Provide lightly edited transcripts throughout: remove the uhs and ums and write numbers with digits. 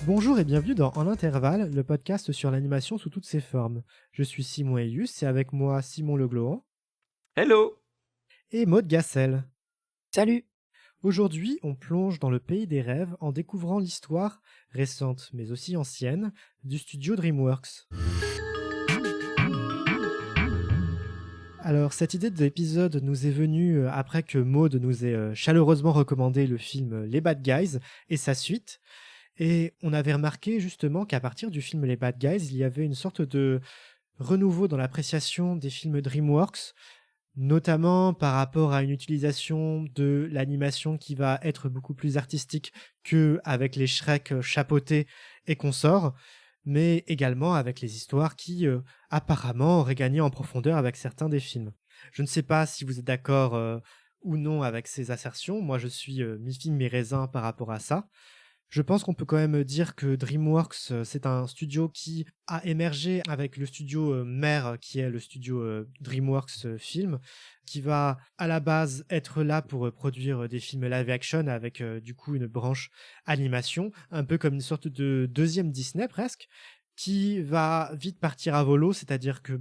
Bonjour et bienvenue dans En Intervalle, le podcast sur l'animation sous toutes ses formes. Je suis Simon Eius et avec moi Simon Legloan Hello! et Maud Gassel. Salut! Aujourd'hui, on plonge dans le pays des rêves en découvrant l'histoire, récente mais aussi ancienne, du studio DreamWorks. Alors, cette idée d'épisode nous est venue après que Maud nous ait chaleureusement recommandé le film Les Bad Guys et sa suite. Et on avait remarqué justement qu'à partir du film Les Bad Guys, il y avait une sorte de renouveau dans l'appréciation des films DreamWorks, notamment par rapport à une utilisation de l'animation qui va être beaucoup plus artistique qu'avec les Shrek chapeautés et consorts, mais également avec les histoires qui, apparemment, auraient gagné en profondeur avec certains des films. Je ne sais pas si vous êtes d'accord ou non avec ces assertions. Moi, je suis mi-figue, mi-raisin par rapport à ça. Je pense qu'on peut quand même dire que DreamWorks, c'est un studio qui a émergé avec le studio mère qui est le studio DreamWorks Film, qui va à la base être là pour produire des films live action avec du coup une branche animation, un peu comme une sorte de deuxième Disney presque, qui va vite partir à volo, c'est-à-dire que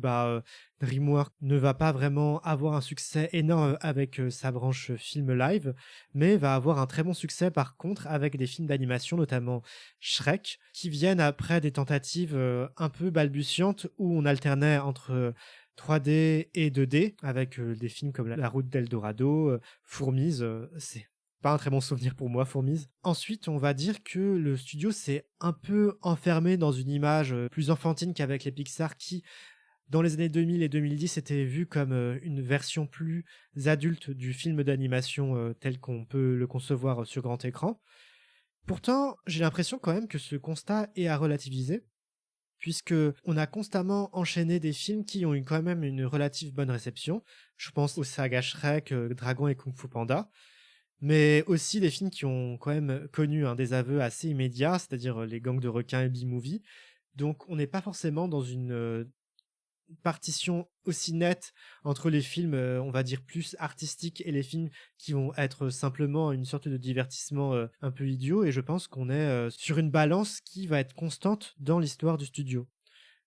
DreamWorks ne va pas vraiment avoir un succès énorme avec sa branche film live, mais va avoir un très bon succès par contre avec des films d'animation, notamment Shrek, qui viennent après des tentatives un peu balbutiantes où on alternait entre 3D et 2D avec des films comme La Route d'Eldorado, Fourmise, c'est pas un très bon souvenir pour moi, Fourmise. Ensuite, on va dire que le studio s'est un peu enfermé dans une image plus enfantine qu'avec les Pixar qui, dans les années 2000 et 2010, étaient vus comme une version plus adulte du film d'animation tel qu'on peut le concevoir sur grand écran. Pourtant, j'ai l'impression quand même que ce constat est à relativiser, puisque on a constamment enchaîné des films qui ont eu quand même une relative bonne réception. Je pense aux sagas Shrek, Dragon et Kung Fu Panda, mais aussi des films qui ont quand même connu un désaveu assez immédiat, c'est-à-dire les gangs de requins et B-movie. Donc on n'est pas forcément dans une partition aussi nette entre les films, on va dire plus artistiques et les films qui vont être simplement une sorte de divertissement un peu idiot. Et je pense qu'on est sur une balance qui va être constante dans l'histoire du studio.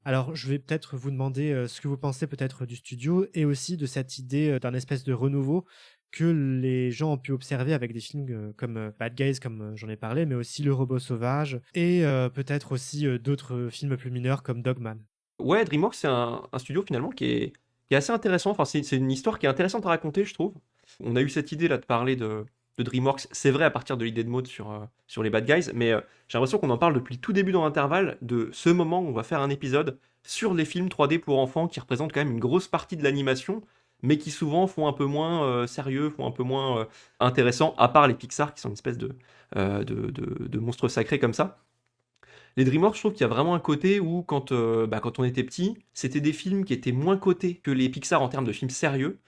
Alors, je vais peut-être vous demander ce que vous pensez peut-être du studio et aussi de cette idée d'un espèce de renouveau que les gens ont pu observer avec des films comme Bad Guys, comme j'en ai parlé, mais aussi Le Robot Sauvage et peut-être aussi d'autres films plus mineurs comme Dogman. Ouais, DreamWorks, c'est un studio finalement qui est assez intéressant. Enfin, c'est une histoire qui est intéressante à raconter, je trouve. On a eu cette idée là de parler de DreamWorks, c'est vrai, à partir de l'idée de mode sur les Bad Guys, mais j'ai l'impression qu'on en parle depuis le tout début dans l'intervalle, de ce moment où on va faire un épisode sur les films 3D pour enfants qui représentent quand même une grosse partie de l'animation, mais qui souvent font un peu moins sérieux, font un peu moins intéressant, à part les Pixar qui sont une espèce de monstres sacrés comme ça. Les DreamWorks, je trouve qu'il y a vraiment un côté où, quand on était petit, c'était des films qui étaient moins cotés que les Pixar en termes de films sérieux.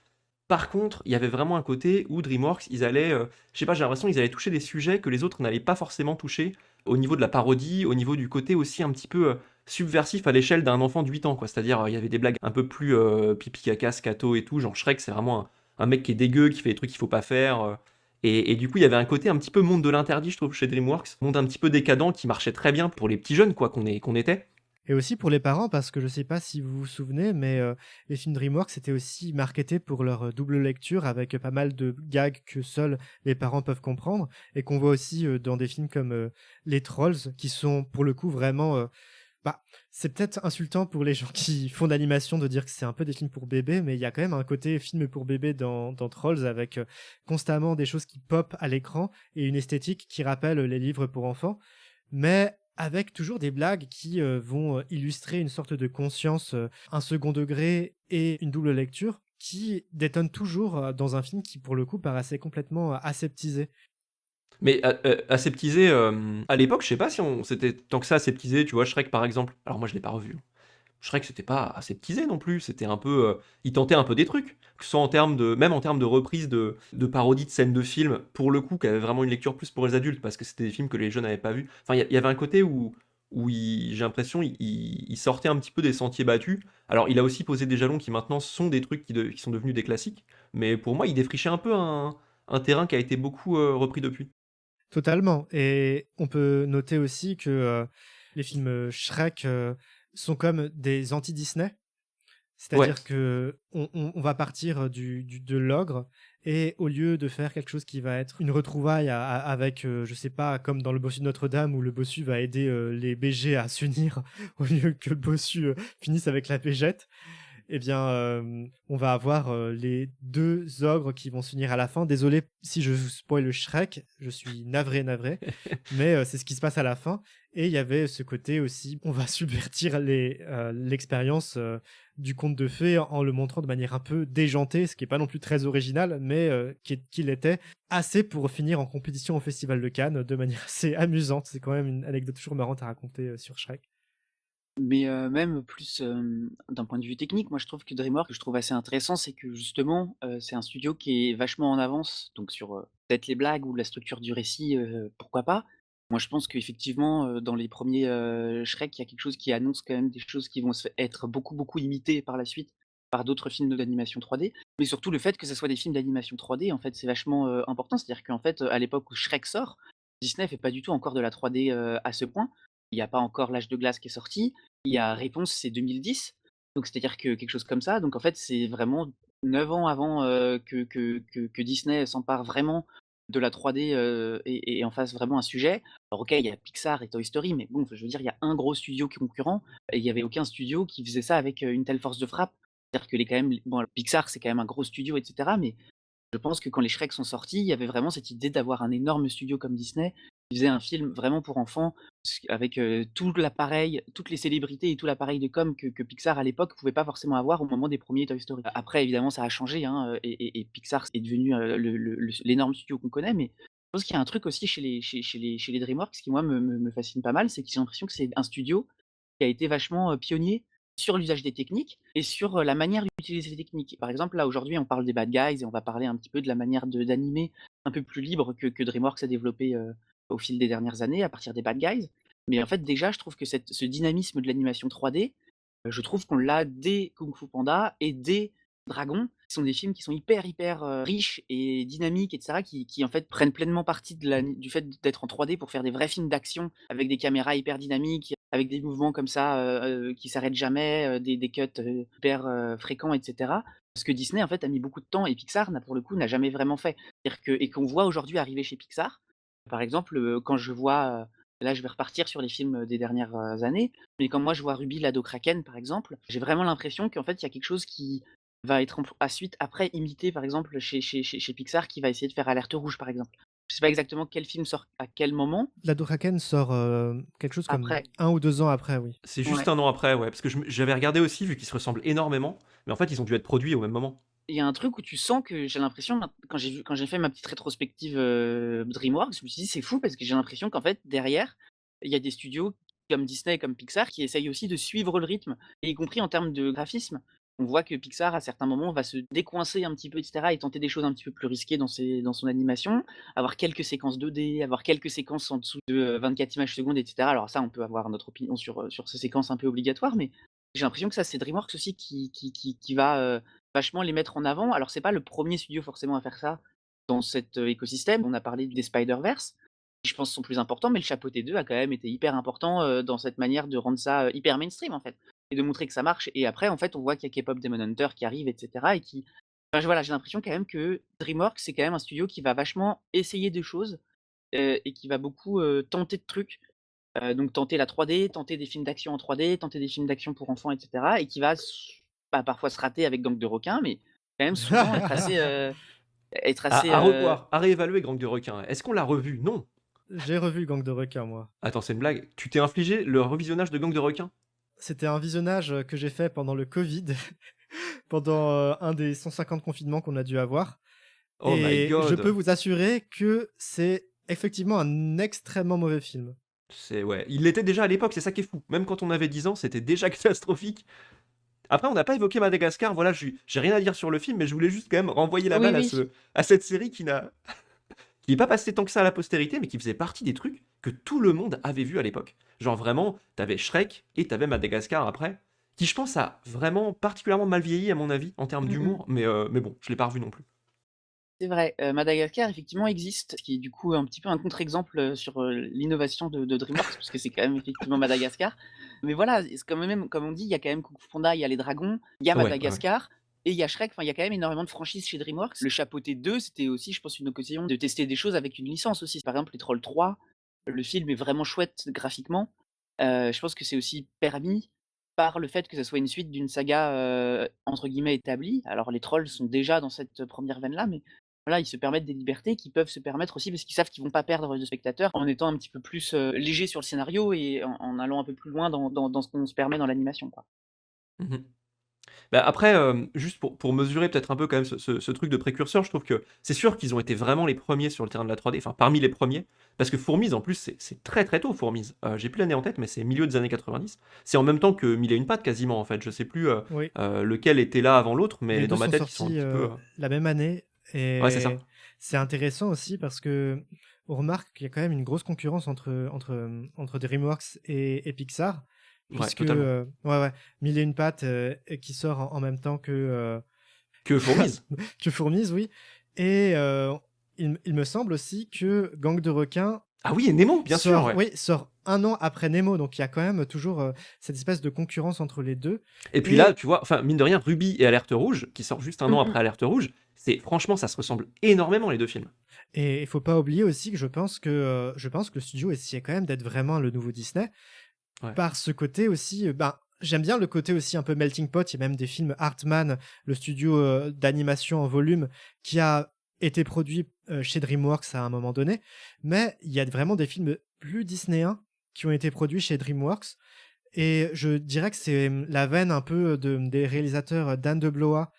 Par contre, il y avait vraiment un côté où DreamWorks, ils allaient, je sais pas, j'ai l'impression qu'ils allaient toucher des sujets que les autres n'allaient pas forcément toucher, au niveau de la parodie, au niveau du côté aussi un petit peu subversif à l'échelle d'un enfant de 8 ans, quoi. C'est-à-dire, il y avait des blagues un peu plus pipi caca, scato et tout, genre Shrek, c'est vraiment un mec qui est dégueu, qui fait des trucs qu'il faut pas faire. Et du coup, il y avait un côté un petit peu monde de l'interdit, je trouve, chez DreamWorks, monde un petit peu décadent qui marchait très bien pour les petits jeunes, quoi, qu'on était. Et aussi pour les parents, parce que je sais pas si vous vous souvenez, mais les films DreamWorks étaient aussi marketés pour leur double lecture avec pas mal de gags que seuls les parents peuvent comprendre et qu'on voit aussi dans des films comme Les Trolls, qui sont pour le coup vraiment bah, c'est peut-être insultant pour les gens qui font d'animation de dire que c'est un peu des films pour bébés, mais il y a quand même un côté film pour bébés dans Trolls avec constamment des choses qui pop à l'écran et une esthétique qui rappelle les livres pour enfants, mais avec toujours des blagues qui vont illustrer une sorte de conscience, un second degré et une double lecture qui détonne toujours dans un film qui, pour le coup, paraissait complètement aseptisé. Mais aseptisé, à l'époque, je sais pas si on c'était tant que ça aseptisé, tu vois? Shrek, par exemple. Alors moi, je l'ai pas revu. Shrek, c'était pas aseptisé non plus, c'était un peu, il tentait un peu des trucs, que ce soit en termes de même en termes de reprise de parodies de scènes de films, pour le coup, qui avaient vraiment une lecture plus pour les adultes, parce que c'était des films que les jeunes n'avaient pas vus. Enfin, il y avait un côté où j'ai l'impression, il sortait un petit peu des sentiers battus. Alors, il a aussi posé des jalons qui maintenant sont des trucs qui sont devenus des classiques, mais pour moi, il défrichait un peu un terrain qui a été beaucoup repris depuis. Totalement. Et on peut noter aussi que les films Shrek sont comme des anti-Disney. Ouais, C'est-à-dire que on va partir de l'ogre et au lieu de faire quelque chose qui va être une retrouvaille avec, je sais pas, comme dans le bossu de Notre-Dame où le bossu va aider les BG à s'unir au lieu que le bossu finisse avec la végette, eh bien, on va avoir les deux ogres qui vont s'unir à la fin. Désolé si je vous spoil le Shrek, je suis navré, navré, mais c'est ce qui se passe à la fin. Et il y avait ce côté aussi, on va subvertir l'expérience du conte de fées en le montrant de manière un peu déjantée, ce qui n'est pas non plus très original, mais qu'il était assez pour finir en compétition au Festival de Cannes de manière assez amusante. C'est quand même une anecdote toujours marrante à raconter sur Shrek. Mais même plus, d'un point de vue technique, moi je trouve que DreamWorks, que je trouve assez intéressant, c'est que justement, c'est un studio qui est vachement en avance, donc sur, peut-être les blagues ou la structure du récit, pourquoi pas. Moi je pense qu'effectivement, dans les premiers Shrek, il y a quelque chose qui annonce quand même des choses qui vont être beaucoup, beaucoup imitées par la suite, par d'autres films d'animation 3D. Mais surtout le fait que ça soit des films d'animation 3D, en fait, c'est vachement, important. C'est-à-dire qu'en fait, à l'époque où Shrek sort, Disney fait pas du tout encore de la 3D, à ce point. Il y a pas encore L'Âge de glace qui est sorti. Il y a Réponse, c'est 2010, donc c'est-à-dire que quelque chose comme ça. Donc en fait, c'est vraiment 9 ans avant, que Disney s'empare vraiment de la 3D, et en fasse vraiment un sujet. Alors OK, il y a Pixar et Toy Story, mais bon, je veux dire, il y a un gros studio concurrent et il y avait aucun studio qui faisait ça avec, une telle force de frappe. C'est-à-dire que les quand même bon, Pixar, c'est quand même un gros studio et cetera, mais je pense que quand les Shrek sont sortis, il y avait vraiment cette idée d'avoir un énorme studio comme Disney, qui faisait un film vraiment pour enfants, avec, tout l'appareil, toutes les célébrités et tout l'appareil de com que Pixar à l'époque pouvait pas forcément avoir au moment des premiers Toy Story. Après évidemment ça a changé, hein, et Pixar est devenu, l'énorme studio qu'on connaît, mais je pense qu'il y a un truc aussi chez les DreamWorks qui moi me fascine pas mal, c'est que j'ai l'impression que c'est un studio qui a été vachement, pionnier sur l'usage des techniques et sur, la manière d'utiliser les techniques. Par exemple, là, aujourd'hui, on parle des Bad Guys et on va parler un petit peu de la manière d'animer un peu plus libre que DreamWorks a développé, au fil des dernières années à partir des Bad Guys. Mais en fait, déjà, je trouve que ce dynamisme de l'animation 3D, je trouve qu'on l'a dès Kung Fu Panda et dès Dragon, qui sont des films qui sont hyper, hyper, riches et dynamiques et cetera, qui en fait prennent pleinement parti du fait d'être en 3D pour faire des vrais films d'action avec des caméras hyper dynamiques, avec des mouvements comme ça, qui s'arrêtent jamais, des cuts, hyper, fréquents et cetera. Ce que Disney en fait a mis beaucoup de temps et Pixar n'a pour le coup n'a jamais vraiment fait. C'est-à-dire que et qu'on voit aujourd'hui arriver chez Pixar, par exemple, quand je vois, là je vais repartir sur les films, des dernières, années, mais quand moi je vois Ruby l'Ado Kraken par exemple, j'ai vraiment l'impression qu'en fait il y a quelque chose qui va être à suite après imité par exemple chez Pixar qui va essayer de faire Alerte rouge par exemple. Je sais pas exactement quel film sort à quel moment, La Doraken sort quelque chose comme après 1 ou 2 ans après, oui. c'est juste ouais. un an après, ouais, parce que j'avais regardé aussi, vu qu'ils se ressemblent énormément, mais en fait, ils ont dû être produits au même moment. Il y a un truc où tu sens que j'ai l'impression quand j'ai fait ma petite rétrospective, DreamWorks, je me suis dit: «C'est fou» parce que j'ai l'impression qu'en fait derrière, il y a des studios comme Disney, comme Pixar qui essayent aussi de suivre le rythme et y compris en termes de graphisme. On voit que Pixar à certains moments va se décoincer un petit peu et cetera et tenter des choses un petit peu plus risquées dans son animation, avoir quelques séquences 2D, avoir quelques séquences en dessous de, 24 images secondes et cetera. Alors ça, on peut avoir notre opinion sur ces séquences un peu obligatoires, mais j'ai l'impression que ça c'est DreamWorks aussi qui va, vachement les mettre en avant. Alors c'est pas le premier studio forcément à faire ça dans cet, écosystème. On a parlé des Spider-Verse, qui je pense sont plus importants, mais le Chapeauté 2 a quand même été hyper important, dans cette manière de rendre ça, hyper mainstream en fait et de montrer que ça marche et après en fait on voit qu'il y a K-pop Demon Hunter qui arrive et cetera et qui enfin voilà, j'ai l'impression quand même que DreamWorks c'est quand même un studio qui va vachement essayer des choses, et qui va beaucoup, tenter de trucs. Donc tenter la 3D, tenter des films d'action en 3D, tenter des films d'action pour enfants et cetera et qui va parfois se rater avec Gang de requins, mais quand même souvent être assez, À revoir, à réévaluer Gang de requins. Est-ce qu'on l'a revu? Non. J'ai revu Gang de requins, moi. Attends, c'est une blague. Tu t'es infligé le revisionnage de Gang de requins? C'était un visionnage que j'ai fait pendant le Covid, pendant un des 150 confinements qu'on a dû avoir. Oh my Et je peux god! vous assurer que c'est effectivement un extrêmement mauvais film. C'est ouais, il l'était déjà à l'époque, c'est ça qui est fou. Même quand on avait 10 ans, c'était déjà catastrophique. Après, on n'a pas évoqué Madagascar, voilà, j'ai rien à dire sur le film, mais je voulais juste quand même renvoyer la oui, balle oui. à cette série qui est pas passée tant que ça à la postérité, mais qui faisait partie des trucs que tout le monde avait vu à l'époque. Genre vraiment, t'avais Shrek et t'avais Madagascar après, qui je pense a vraiment particulièrement mal vieilli à mon avis en termes Mmh mh. d'humour, mais bon, je l'ai pas revu non plus. C'est vrai, Madagascar effectivement existe, ce qui est du coup un petit peu un contre-exemple, sur, l'innovation de DreamWorks parce que c'est quand même effectivement Madagascar. Mais voilà, c'est quand même comme on dit, il y a quand même Kung Fu Panda, il y a les dragons, il y a Ouais, ouais, ouais. Madagascar et il y a Shrek, enfin il y a quand même énormément de franchises chez DreamWorks. Le Chapeauté 2, c'était aussi je pense une occasion de tester des choses avec une licence aussi. Par exemple les Trolls 3, le film est vraiment chouette graphiquement. Je pense que c'est aussi permis par le fait que ça soit une suite d'une saga, entre guillemets «établie». Alors les Trolls sont déjà dans cette, première veine-là, mais voilà, ils se permettent des libertés qu'ils peuvent se permettre aussi parce qu'ils savent qu'ils vont pas perdre de spectateurs en étant un petit peu plus, légers sur le scénario et en allant un peu plus loin dans ce qu'on se permet dans l'animation, quoi. Mmh. Bah, après, juste pour mesurer peut-être un peu quand même ce truc de précurseur, je trouve que c'est sûr qu'ils ont été vraiment les premiers sur le terrain de la 3D, enfin parmi les premiers, parce que Fourmise en plus c'est très, très tôt Fourmise. J'ai plus l'année en tête, mais c'est milieu des années 90. C'est en même temps que Mille et une pattes quasiment en fait. Je sais plus, Oui, lequel était là avant l'autre, les mais 2 dans ma sont tête ils sont un sortis, petit peu, la même année ouais c'est ça. et c'est intéressant aussi parce qu'on remarque qu'il y a quand même une grosse concurrence entre DreamWorks et Pixar Ouais, puisque, totalement. ouais, ouais, Mille et une pattes, et qui sort en même temps Que Fourmise. que Fourmise, oui et il me semble aussi que Gang de requins Ah oui et Nemo, bien sûr, ouais. sort 1 an après Nemo, donc il y a quand même toujours, cette espèce de concurrence entre les 2 Et puis là, et tu vois, enfin mine de rien, Ruby et Alerte Rouge, qui sort juste un Mmh an mh. après Alerte Rouge, c'est franchement ça se ressemble énormément les 2 films. et il faut pas oublier aussi que je pense que le studio essayait quand même d'être vraiment le nouveau Disney, Ouais. par ce côté aussi, ben, j'aime bien le côté aussi un peu melting pot. Il y a même des films Hartman, le studio, d'animation en volume qui a été produit, chez DreamWorks à un moment donné. Mais il y a vraiment des films plus disnéens qui ont été produits chez DreamWorks et je dirais que c'est, la veine un peu des réalisateurs Dan DeBlois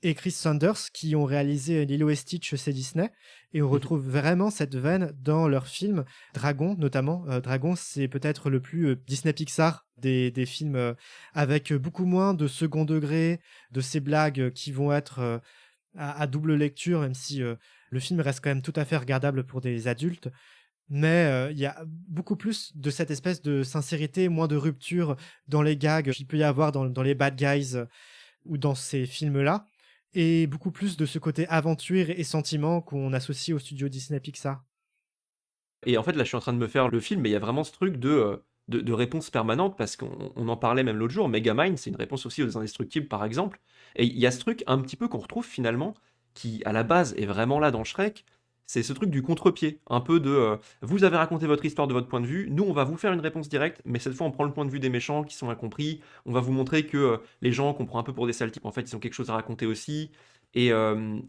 et Chris Sanders qui ont réalisé Lilo et Stitch chez Disney et on Mmh. retrouve vraiment cette veine dans leurs films. Dragon notamment, Dragon c'est peut-être le plus, Disney Pixar des films, avec beaucoup moins de second degré, de ces blagues, qui vont être, à double lecture même si, le film reste quand même tout à fait regardable pour des adultes. Mais, il y a beaucoup plus de cette espèce de sincérité, moins de rupture dans les gags qu'il peut y avoir dans les Bad Guys, ou dans ces films-là et beaucoup plus de ce côté aventure et sentiment qu'on associe au studio Disney Pixar. Et en fait, là, je suis en train de me faire le film, mais il y a vraiment ce truc de réponse permanente parce qu'on en parlait même l'autre jour. Megamind, c'est une réponse aussi aux Indestructibles, par exemple. Et il y a ce truc un petit peu qu'on retrouve finalement, qui à la base est vraiment là dans Shrek. C'est ce truc du contre-pied, un peu vous avez raconté votre histoire de votre point de vue, nous on va vous faire une réponse directe, mais cette fois on prend le point de vue des méchants qui sont incompris, on va vous montrer que les gens qu'on prend un peu pour des sales types, en fait ils ont quelque chose à raconter aussi. Et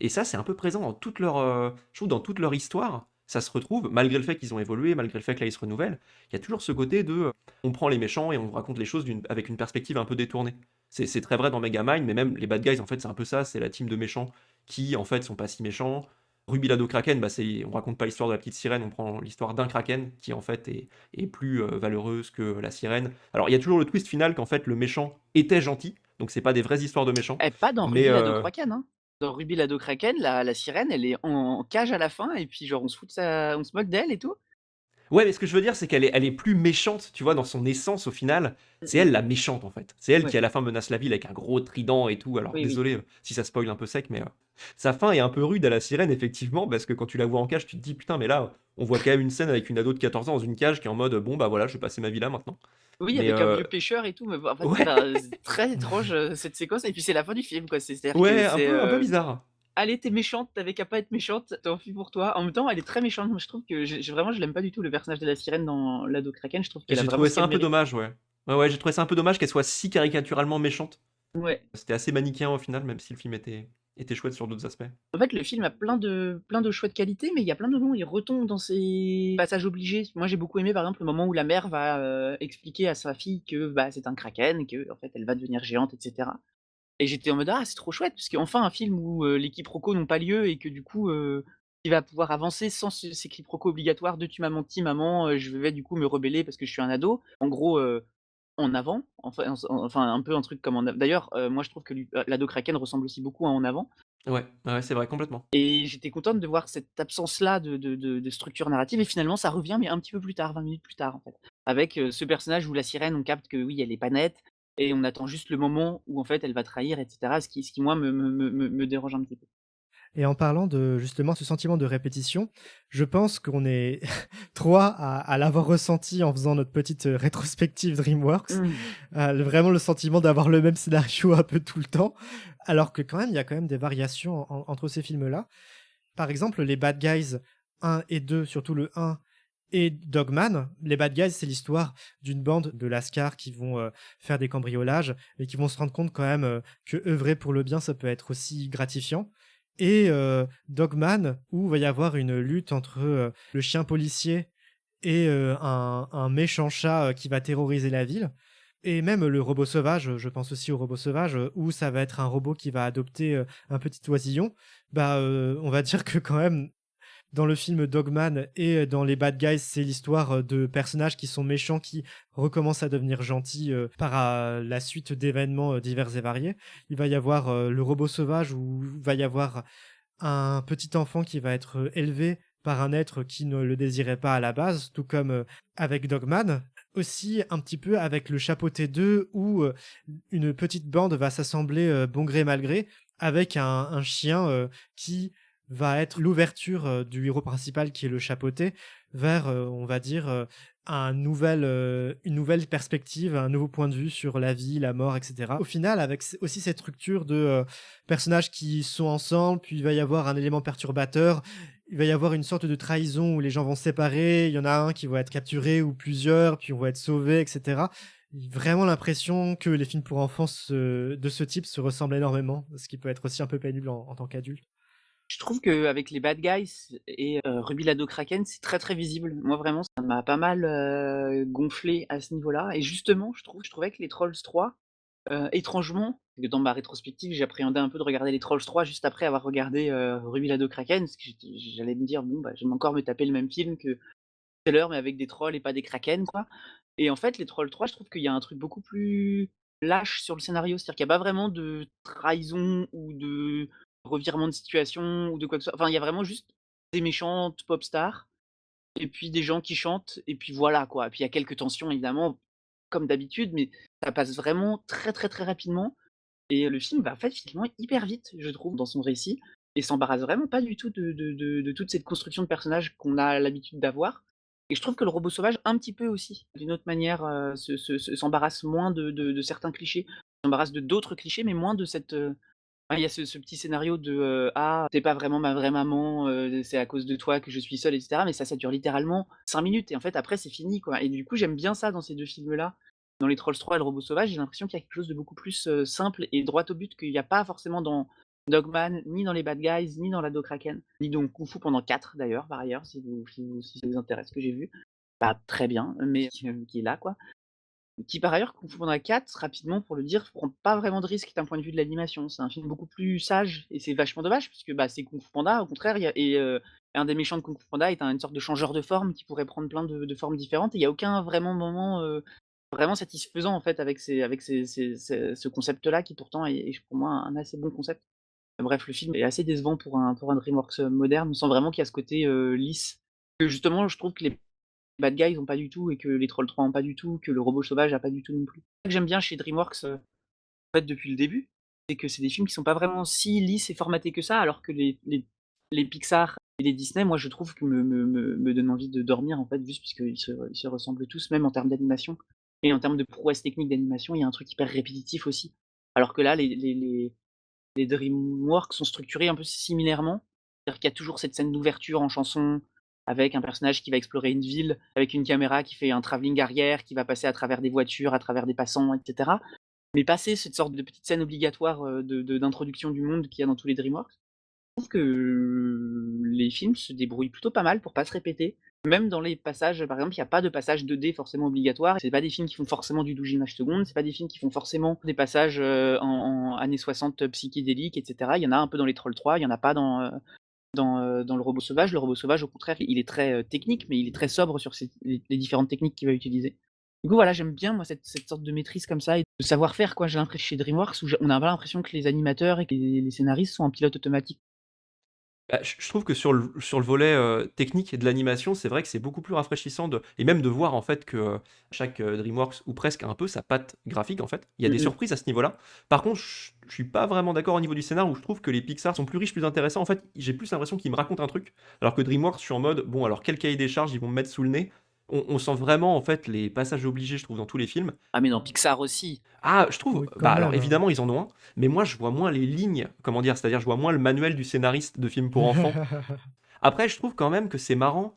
ça c'est un peu présent dans toute je trouve dans toute leur histoire, ça se retrouve, malgré le fait qu'ils ont évolué, malgré le fait que là ils se renouvellent, il y a toujours ce côté on prend les méchants et on raconte les choses avec une perspective un peu détournée. C'est très vrai dans Megamind, mais même les bad guys, en fait, c'est un peu ça, c'est la team de méchants qui, en fait, sont pas si méchants. Rubilado Kraken, bah, on raconte pas l'histoire de la petite sirène, on prend l'histoire d'un kraken qui, en fait, est plus valeureuse que la sirène. Alors, il y a toujours le twist final qu'en fait, le méchant était gentil, donc c'est pas des vraies histoires de méchants, Eh, pas dans mais Ruby Lado Kraken, hein. Dans Ruby Lado Kraken, la sirène, elle est en cage à la fin et puis genre on se moque d'elle et tout. ouais, mais ce que je veux dire, c'est qu'elle est plus méchante, tu vois, dans son essence au final. Mmh C'est mh. elle la méchante en fait. C'est elle Ouais. qui à la fin menace la ville avec un gros trident et tout. Alors Oui, oui. désolé si ça spoil un peu sec, mais sa fin est un peu rude à la sirène, effectivement, parce que quand tu la vois en cage, tu te dis putain, mais là, on voit quand même une scène avec une ado de 14 ans dans une cage qui est en mode bon, bah voilà, je vais passer ma vie là maintenant. Oui, Mais avec un vieux pêcheur et tout, mais bon, en fait, ouais, enfin, c'est très étrange, cette séquence et puis c'est la fin du film, quoi. C'est-à-dire que ouais, c'est, un peu bizarre. «Allez, tu es méchante, tu avais qu'à pas être méchante, tant pis pour toi». En même temps, elle est très méchante. Moi, je trouve que j'ai vraiment je l'aime pas du tout le personnage de la sirène dans Lado Kraken. Je trouve qu'elle a J'ai vraiment trouvé ce ça qu'elle un peu mérite. dommage, ouais. Ouais, ouais, j'ai trouvé ça un peu dommage qu'elle soit si caricaturalement méchante. Ouais. C'était assez manichéen au final, même si le film était chouette sur d'autres aspects. En fait, le film a plein de chouettes qualités, mais il y a plein de moments où il retombe dans ses passages obligés. Moi, j'ai beaucoup aimé, par exemple, le moment où la mère va, expliquer à sa fille que, bah, c'est un kraken, qu'en fait, elle va devenir géante et cetera et j'étais en mode: «Ah, c'est trop chouette!» parce qu'enfin un film où, les quiproquos n'ont pas lieu et que du coup, il va pouvoir avancer sans ces quiproquos obligatoires de: «Tu m'as menti maman, je vais du coup me rebeller parce que je suis un ado». En gros, En Avant, enfin un peu un truc comme d'ailleurs, moi je trouve que l'ado Kraken ressemble aussi beaucoup à En Avant. Ouais, ouais, c'est vrai, complètement. Et j'étais contente de voir cette absence-là de structure narrative et finalement ça revient, mais un petit peu plus tard, 20 minutes plus tard, en fait. Avec, ce personnage où la sirène, on capte que oui, elle est pas nette et on attend juste le moment où en fait elle va trahir et cetera, ce qui moi me dérange un petit peu. Et en parlant de justement ce sentiment de répétition, je pense qu'on est 3 à l'avoir ressenti en faisant notre petite rétrospective DreamWorks. Mmh. Vraiment le sentiment d'avoir le même scénario un peu tout le temps, alors que quand même, il y a quand même des variations entre ces films-là. Par exemple, les Bad Guys 1 et 2, surtout le 1 et Dogman. Les Bad Guys, c'est l'histoire d'une bande de lascars qui vont faire des cambriolages et qui vont se rendre compte quand même que œuvrer pour le bien, ça peut être aussi gratifiant. Et Dogman, où il va y avoir une lutte entre le chien policier et un méchant chat qui va terroriser la ville. Et même le robot sauvage, je pense aussi au robot sauvage, où ça va être un robot qui va adopter un petit oisillon. Bah, on va dire que quand même, dans le film Dogman et dans les Bad Guys, c'est l'histoire de personnages qui sont méchants qui recommencent à devenir gentils par la suite d'événements divers et variés. Il va y avoir le robot sauvage où il va y avoir un petit enfant qui va être élevé par un être qui ne le désirait pas à la base, tout comme avec Dogman. Aussi un petit peu avec le Chapeauté 2 où une petite bande va s'assembler bon gré mal gré avec un chien qui va être l'ouverture du héros principal qui est le Chapeauté vers, on va dire, une nouvelle perspective, un nouveau point de vue sur la vie, la mort, etc. Au final, avec aussi cette structure de personnages qui sont ensemble, puis il va y avoir un élément perturbateur, il va y avoir une sorte de trahison où les gens vont se séparer, il y en a un qui va être capturé ou plusieurs, puis on va être sauvés, etc. Vraiment l'impression que les films pour enfants de ce type se ressemblent énormément, ce qui peut être aussi un peu pénible en tant qu'adulte. Je trouve qu'avec les Bad Guys et Ruby Lado Kraken, c'est très, très visible. Moi, vraiment, ça m'a pas mal, gonflé à ce niveau-là et justement, je trouvais que les Trolls 3, étrangement, que dans ma rétrospective, j'appréhendais un peu de regarder les Trolls 3 juste après avoir regardé, Ruby Lado Kraken, parce que j'allais me dire: «Bon, bah, je vais encore me taper le même film que tout à l'heure, mais avec des trolls et pas des kraken, quoi». Et en fait, les Trolls 3, je trouve qu'il y a un truc beaucoup plus lâche sur le scénario. C'est-à-dire qu'il y a pas vraiment de trahison ou de revirement de situation ou de quoi que ce soit. Enfin, il y a vraiment juste des méchantes pop stars et puis des gens qui chantent et puis voilà, quoi. Et puis il y a quelques tensions évidemment, comme d'habitude, mais ça passe vraiment très, très, très rapidement et le film va en fait finalement hyper vite, je trouve, dans son récit et s'embarrasse vraiment pas du tout de toute cette construction de personnages qu'on a l'habitude d'avoir et je trouve que le robot sauvage un petit peu aussi, d'une autre manière, s'embarrasse moins de certains clichés. S'embarrasse de d'autres clichés, mais moins de cette, il y a ce petit scénario de, «Ah, tu pas vraiment ma vraie maman, c'est à cause de toi que je suis seul» et cetera, mais ça dure littéralement 5 minutes et en fait après c'est fini, quoi et du coup j'aime bien ça dans ces 2 films-là. Dans les Trolls 3 et le Robot Sauvage, j'ai l'impression qu'il y a quelque chose de beaucoup plus, simple et droit au but qu'il y a pas forcément dans Dogman, ni dans les Bad Guys, ni dans l'Ado Kraken, ni dans Kung Fu Panda 4 d'ailleurs, par ailleurs, si ça vous intéresse, que j'ai vu. Pas très bien, mais qui est là, quoi. Qui par ailleurs, Kung Fu Panda 4, rapidement pour le dire, prend pas vraiment de risque d'un point de vue de l'animation. C'est un film beaucoup plus sage et c'est vachement dommage puisque, bah, c'est Kung Fu Panda, au contraire, il y a un des méchants de Kung Fu Panda est une sorte de changeur de forme qui pourrait prendre plein de formes différentes et il y a aucun vraiment moment, vraiment satisfaisant en fait avec ce concept-là qui pourtant est pour moi un assez bon concept. Bref, le film est assez décevant pour un DreamWorks, moderne. On sent vraiment qu'il y a ce côté, lisse que justement je trouve que les Bad Guys ont pas du tout et que les Trolls 3 ont pas du tout, que le Robot Sauvage a pas du tout non plus. Ce que j'aime bien chez DreamWorks, en fait depuis le début, c'est que c'est des films qui sont pas vraiment si lisses et formatés que ça, alors que les Pixar et les Disney, moi je trouve que me donnent envie de dormir en fait, juste puisqu'ils se ressemblent tous, même en termes d'animation et en termes de prouesse technique d'animation, il y a un truc hyper répétitif aussi. Alors que là, les DreamWorks sont structurés un peu similairement. C'est-à-dire qu'il y a toujours cette scène d'ouverture en chanson, avec un personnage qui va explorer une ville, avec une caméra qui fait un travelling arrière, qui va passer à travers des voitures, à travers des passants, et cetera. Mais passer cette sorte de petite scène obligatoire, d'introduction du monde qu'il y a dans tous les DreamWorks, je trouve que les films se débrouillent plutôt pas mal pour pas se répéter. Même dans les passages, par exemple, il y a pas de passage 2D forcément obligatoire. C'est pas des films qui font forcément du 12 images secondes, c'est pas des films qui font forcément des passages, en années 60 psychédéliques et cetera. Il y en a un peu dans les Trolls 3, il y en a pas dans le Robot Sauvage. Le Robot Sauvage, au contraire, il est très, technique, mais il est très sobre sur les différentes techniques qu'il va utiliser. Du coup, voilà, j'aime bien moi cette sorte de maîtrise comme ça et de savoir-faire, quoi. J'ai l'impression chez DreamWorks où on a pas l'impression que les animateurs et que les scénaristes sont en pilote automatique. Bah, je trouve que sur le volet, technique et de l'animation, c'est vrai que c'est beaucoup plus rafraîchissant et même de voir en fait que, chaque, DreamWorks ou presque a un peu sa patte graphique en fait. Il y a des Mmh. surprises à ce niveau-là. Par contre, je suis pas vraiment d'accord au niveau du scénar où je trouve que les Pixar sont plus riches, plus intéressants. En fait, j'ai plus l'impression qu'ils me racontent un truc, alors que DreamWorks, je suis en mode: «Bon alors quel cahier des charges ils vont me mettre sous le nez?» On sent vraiment en fait les passages obligés, je trouve, dans tous les films. Ah mais dans Pixar aussi. Ah, je trouve, Oui, quand bah, alors même, hein. évidemment, ils en ont un, mais moi, je vois moins les lignes, comment dire? C'est-à-dire, je vois moins le manuel du scénariste de films pour enfants. Après, je trouve quand même que c'est marrant,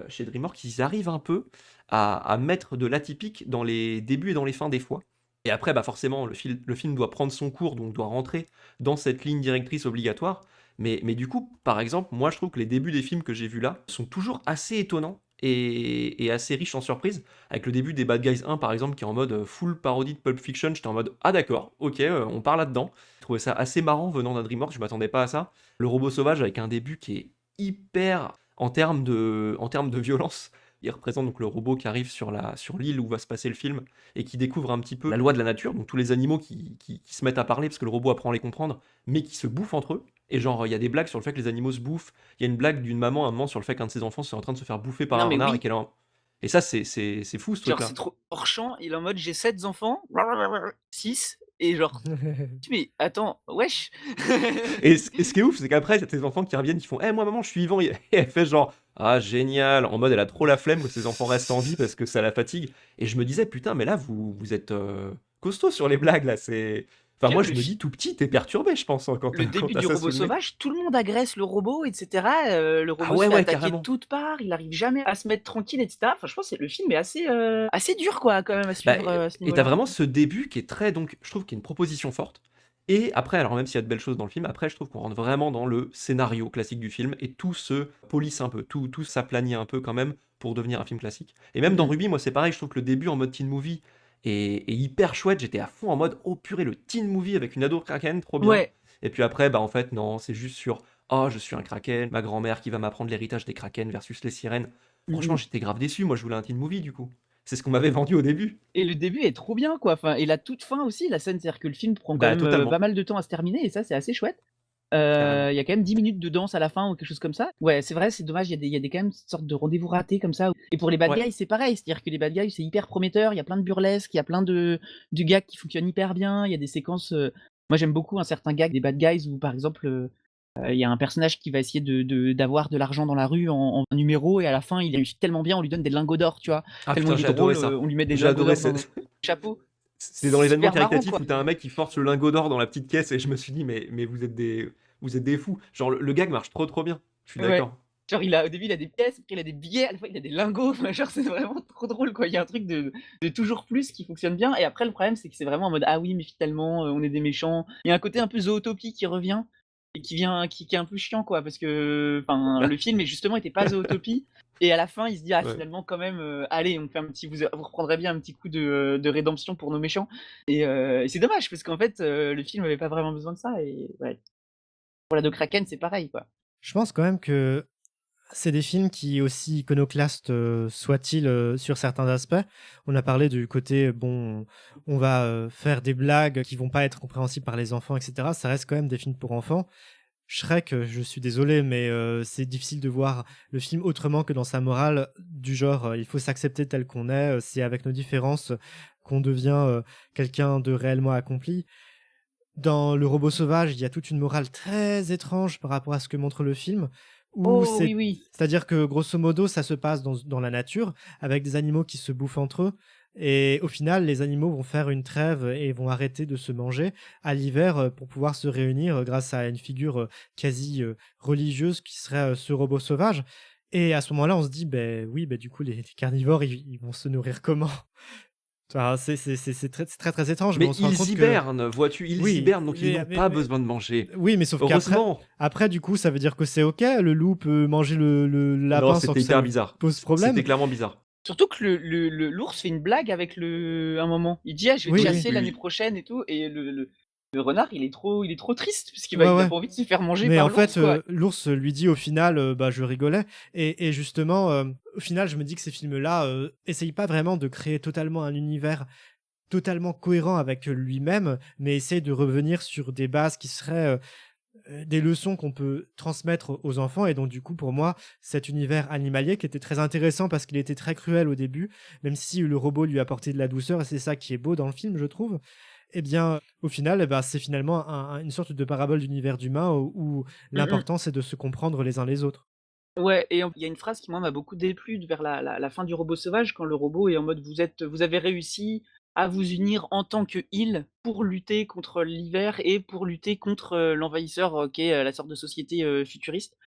chez DreamWorks, ils arrivent un peu à mettre de l'atypique dans les débuts et dans les fins des fois. Et après, bah, forcément, le film doit prendre son cours, donc doit rentrer dans cette ligne directrice obligatoire. Mais du coup, par exemple, moi, je trouve que les débuts des films que j'ai vus là sont toujours assez étonnants et assez riches en surprises. Avec le début des Bad Guys 1, par exemple, qui est en mode full parodie de Pulp Fiction, j'étais en mode ah d'accord, ok, on part là-dedans. Je trouvais ça assez marrant venant d'un DreamWorks, je m'attendais pas à ça. Le robot sauvage avec un début qui est hyper en termes de violence. Il représente donc le robot qui arrive sur l'île où va se passer le film et qui découvre un petit peu la loi de la nature, donc tous les animaux qui se mettent à parler parce que le robot apprend à les comprendre, mais qui se bouffent entre eux. Et genre, il y a des blagues sur le fait que les animaux se bouffent. Il y a une blague d'une maman à un moment sur le fait qu'un de ses enfants est en train de se faire bouffer par Non un mais renard et oui, qu'elle en... Et ça, c'est fou ce genre c'est truc-là. trop hors champ, il est en mode: «J'ai 7 enfants, 6» et genre, mais attends, wesh! Et ce qui est ouf, c'est qu'après, t'as tes enfants qui reviennent, qui font Eh, moi, maman, je suis vivant. Et elle fait genre Ah, génial. En mode, elle a trop la flemme que ses enfants restent en vie parce que ça la fatigue. Et je me disais Putain, mais là, vous êtes costaud sur les blagues, là. Enfin, Tu moi, vois, je me dis tout petit, t'es perturbé, je pense, hein, quand le quand début t'as du ça robot sous le nez. sauvage, tout le monde agresse le robot, et cetera, le Ah robot se ouais, fait ouais, attaquer de carrément. toutes parts, il arrive jamais à se mettre tranquille, et cetera. Enfin, je pense que le film est assez dur, quoi, quand même, à Bah, suivre, à ce et t'as niveau-là. vraiment ce début qui est très, donc, je trouve qu'il y a une proposition forte. Et après, alors même s'il y a de belles choses dans le film, après, je trouve qu'on rentre vraiment dans le scénario classique du film et tout se polisse un peu, tout s'aplanit un peu quand même pour devenir un film classique. Et même dans Mmh. Ruby, moi, c'est pareil, je trouve que le début en mode teen movie est hyper chouette. J'étais à fond en mode, oh purée, le teen movie avec une ado kraken, trop bien. Ouais. Et puis après, bah en fait, non, c'est juste sur, oh, je suis un kraken, ma grand-mère qui va m'apprendre l'héritage des kraken versus les sirènes. Mmh Franchement, mh. j'étais grave déçu. Moi, je voulais un teen movie du coup. C'est ce qu'on m'avait vendu au début. Et le début est trop bien, quoi, enfin et la toute fin aussi, la scène, c'est-à-dire que le film prend quand Bah, même, pas totalement, mal de temps à se terminer et ça, c'est assez chouette. carrément. Il y a quand même 10 minutes de danse à la fin ou quelque chose comme ça. Ouais, c'est vrai, c'est dommage, il y a des quand même sortes de rendez-vous ratés comme ça. Et pour les bad Ouais. guys, c'est pareil, c'est-à-dire que les bad guys, c'est hyper prometteur, il y a plein de burlesques, il y a plein de gags qui fonctionnent hyper bien, il y a des séquences, moi j'aime beaucoup un certain gag des bad guys où par exemple, il y a un personnage qui va essayer d'avoir de l'argent dans la rue en numéro et à la fin, il réussit tellement bien, on lui donne des lingots d'or, tu vois? Ah Tellement putain, il est j'ai adoré drôle, ça. on lui met des J'ai lingots adoré d'or ce dans le chapeau. c'est dans C'est l'événement super marrant, caritatif quoi. où t'as un mec qui force le lingot d'or dans la petite caisse et je me suis dit: «Mais vous êtes des fous». Genre le gag marche trop, trop bien. Je suis Ouais. d'accord. Genre au début il a des pièces, après il a des billets, à la fin il a des lingots, enfin genre c'est vraiment trop drôle quoi. Il y a un truc de toujours plus qui fonctionne bien et après le problème c'est que c'est vraiment en mode: «Ah oui mais finalement, on est des méchants». Il y a un côté un peu Zootopie qui revient et qui est un peu chiant quoi parce que enfin le film est justement était pas Zootopie et à la fin il se dit: «Ah Ouais. finalement quand même, allez on fait un petit vous reprendrez bien un petit coup de rédemption pour nos méchants» et c'est dommage parce qu'en fait, le film avait pas vraiment besoin de ça et ouais. Pour la de Kraken c'est pareil quoi. Je pense quand même que c'est des films qui, aussi iconoclastes soient-ils sur certains aspects, on a parlé du côté, bon, on va faire des blagues qui vont pas être compréhensibles par les enfants, etc. Ça reste quand même des films pour enfants. Shrek, je suis désolé, mais c'est difficile de voir le film autrement que dans sa morale, du genre, il faut s'accepter tel qu'on est, c'est avec nos différences qu'on devient quelqu'un de réellement accompli. Dans Le Robot Sauvage, il y a toute une morale très étrange par rapport à ce que montre le film, où Oh oui, oui. c'est-à-dire que grosso modo, ça se passe dans la nature, avec des animaux qui se bouffent entre eux, et au final, les animaux vont faire une trêve et vont arrêter de se manger à l'hiver pour pouvoir se réunir grâce à une figure quasi religieuse qui serait ce robot sauvage. Et à ce moment-là, on se dit, ben oui, ben du coup, les carnivores, ils vont se nourrir comment? Enfin, c'est très très étrange, mais Mais on se rend ils compte que hibernent, vois-tu? Ils oui, hibernent, donc ils n'ont pas besoin de manger. oui, mais sauf qu'après, Heureusement! du coup, ça veut dire que c'est OK, le loup peut manger le Non, lapin sans c'était que ça hyper lui bizarre. pose problème. C'était clairement bizarre. Surtout que l'ours fait une blague avec un moment. Il dit: «Ah, je vais te Oui, oui. chasser Oui, l'année oui. prochaine et tout» et le renard, il est trop triste parce Ouais, il a ouais. pas envie de se faire manger Mais par en l'ours, fait, quoi. l'ours lui dit au final, bah, je rigolais et justement, au final, je me dis que ces films-là, essayent pas vraiment de créer totalement un univers totalement cohérent avec lui-même, mais essayent de revenir sur des bases qui seraient, des leçons qu'on peut transmettre aux enfants. Et donc du coup, pour moi, cet univers animalier qui était très intéressant parce qu'il était très cruel au début, même si le robot lui apportait de la douceur, et c'est ça qui est beau dans le film, je trouve. Eh bien, au final, c'est finalement une sorte de parabole d'univers d'humain où Mmh mh. l'important, c'est de se comprendre les uns les autres. Ouais et il y a une phrase qui moi m'a beaucoup déplu vers la fin du Robot Sauvage quand le robot est en mode: «Vous avez réussi à vous unir en tant qu'île pour lutter contre l'hiver et pour lutter contre, l'envahisseur, qui est, la sorte de société, futuriste»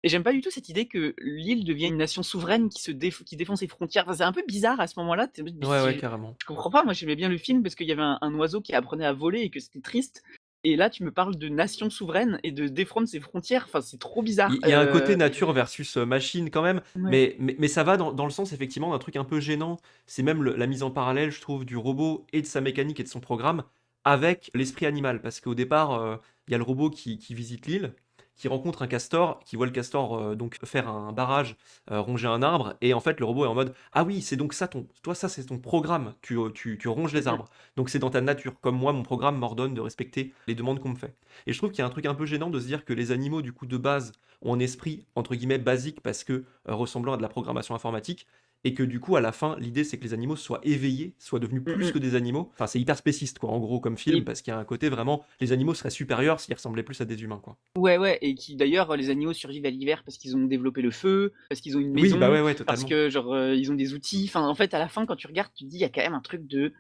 et j'aime pas du tout cette idée que l'île devienne une nation souveraine qui défend ses frontières. Enfin, c'est un peu bizarre à ce moment-là, tu es en mode: «Mais Ouais, ouais, c'est carrément. je comprends pas». Moi, j'aimais bien le film parce qu'il y avait un oiseau qui apprenait à voler et que c'était triste et là, tu me parles de nation souveraine et de défendre ses frontières. Enfin, c'est trop bizarre, Il y a un côté nature versus, machine quand même, ouais. mais ça va dans le sens effectivement d'un truc un peu gênant. C'est même la mise en parallèle, je trouve, du robot et de sa mécanique et de son programme avec l'esprit animal. Parce qu'au départ, il y a le robot qui visite l'île, qui rencontre un castor, qui voit le castor donc faire un barrage, ronger un arbre, et en fait le robot est en mode: «Ah oui, c'est donc ça toi ça c'est ton programme, tu ronges les Mmh mh. arbres. Donc c'est dans ta nature, comme moi mon programme m'ordonne de respecter les demandes qu'on me fait». Et je trouve qu'il y a un truc un peu gênant de se dire que les animaux du coup de base ont un esprit entre guillemets «basique» parce que, ressemblant à de la programmation informatique, et que du coup à la fin l'idée c'est que les animaux soient éveillés, soient devenus Mmh plus mh que des animaux. Enfin c'est hyper spéciste quoi en gros comme film, et parce qu'il y a un côté vraiment les animaux seraient supérieurs s'ils ressemblaient plus à des humains quoi. ouais, ouais et qui d'ailleurs, les animaux survivent à l'hiver parce qu'ils ont développé le feu, parce qu'ils ont une Oui, bah, maison, ouais, ouais, parce totalement. que genre, ils ont des outils. Enfin, en fait, à la fin, quand tu regardes, tu te dis: «Il y a quand même un truc de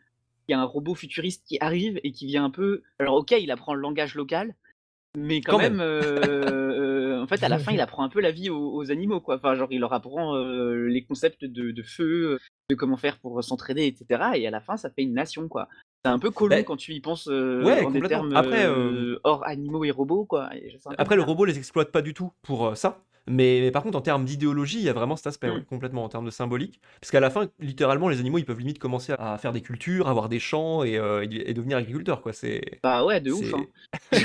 il y a un robot futuriste qui arrive et qui vient un peu» alors OK, il apprend le langage local, mais quand Quand même, même. en fait, à la fin, il apprend un peu la vie aux animaux, quoi. Enfin, genre, il leur apprend, les concepts de feu, de comment faire pour s'entraider et cetera et à la fin, ça fait une nation, quoi. C'est un peu colon Beh, quand tu y penses, ouais, en des complètement. termes, Après, hors animaux et robots, quoi et c'est un peu après le bizarre. robot les exploite pas du tout pour, ça, mais par contre en termes d'idéologie, il y a vraiment cet aspect, Mmh. ouais, complètement, en termes de symbolique. Parce qu'à la fin, littéralement, les animaux, ils peuvent limite commencer à faire des cultures, avoir des champs et devenir agriculteurs, quoi. Bah, ouais, de ouf, hein. C'est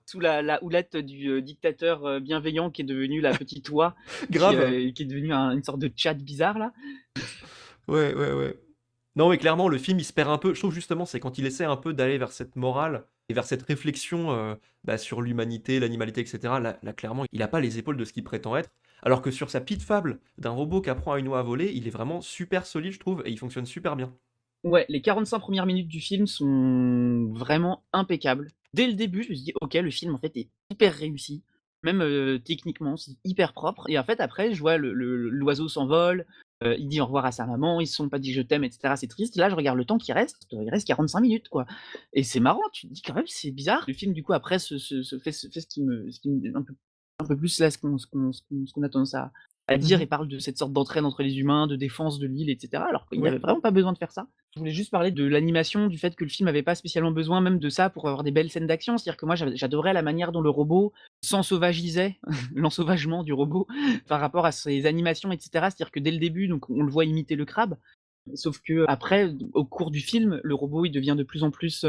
Sous la houlette du, dictateur, bienveillant qui est devenu la petite oie, grave. qui est devenu une sorte de Tchad bizarre là. Ouais, ouais, ouais. Non, mais clairement, le film, il se perd un peu. Je trouve justement, c'est quand il essaie un peu d'aller vers cette morale et vers cette réflexion sur l'humanité, l'animalité, etc. Là, clairement, il a pas les épaules de ce qu'il prétend être. Alors que sur sa petite fable d'un robot qui apprend à une oie à voler, il est vraiment super solide, je trouve, et il fonctionne super bien. Ouais, les 45 premières minutes du film sont vraiment impeccables. Dès le début, je me suis dit: «OK, le film en fait est hyper réussi». Même, techniquement, c'est hyper propre et en fait après je vois l'oiseau s'envole, il dit au revoir à sa maman, ils se sont pas dit: «Je t'aime» et cetera, c'est triste. Là, je regarde le temps qui reste, il reste 45 minutes quoi et c'est marrant, tu te dis quand même: «C'est bizarre». Le film du coup après se fait ce qui me un peu plus là ce qu'on a tendance à dire et Mhm. parle de cette sorte d'entraide entre les humains, de défense de l'île et cetera, alors qu'il y Ouais. avait vraiment pas besoin de faire ça. Je voulais juste parler de l'animation, du fait que le film avait pas spécialement besoin même de ça pour avoir des belles scènes d'action. C'est-à-dire que moi j'adorais la manière dont le robot s'ensauvagisait, l'ensauvagement du robot par rapport à ses animations et cetera. C'est-à-dire que dès le début, donc on le voit imiter le crabe, sauf qu'après, au cours du film, le robot, il devient de plus en plus,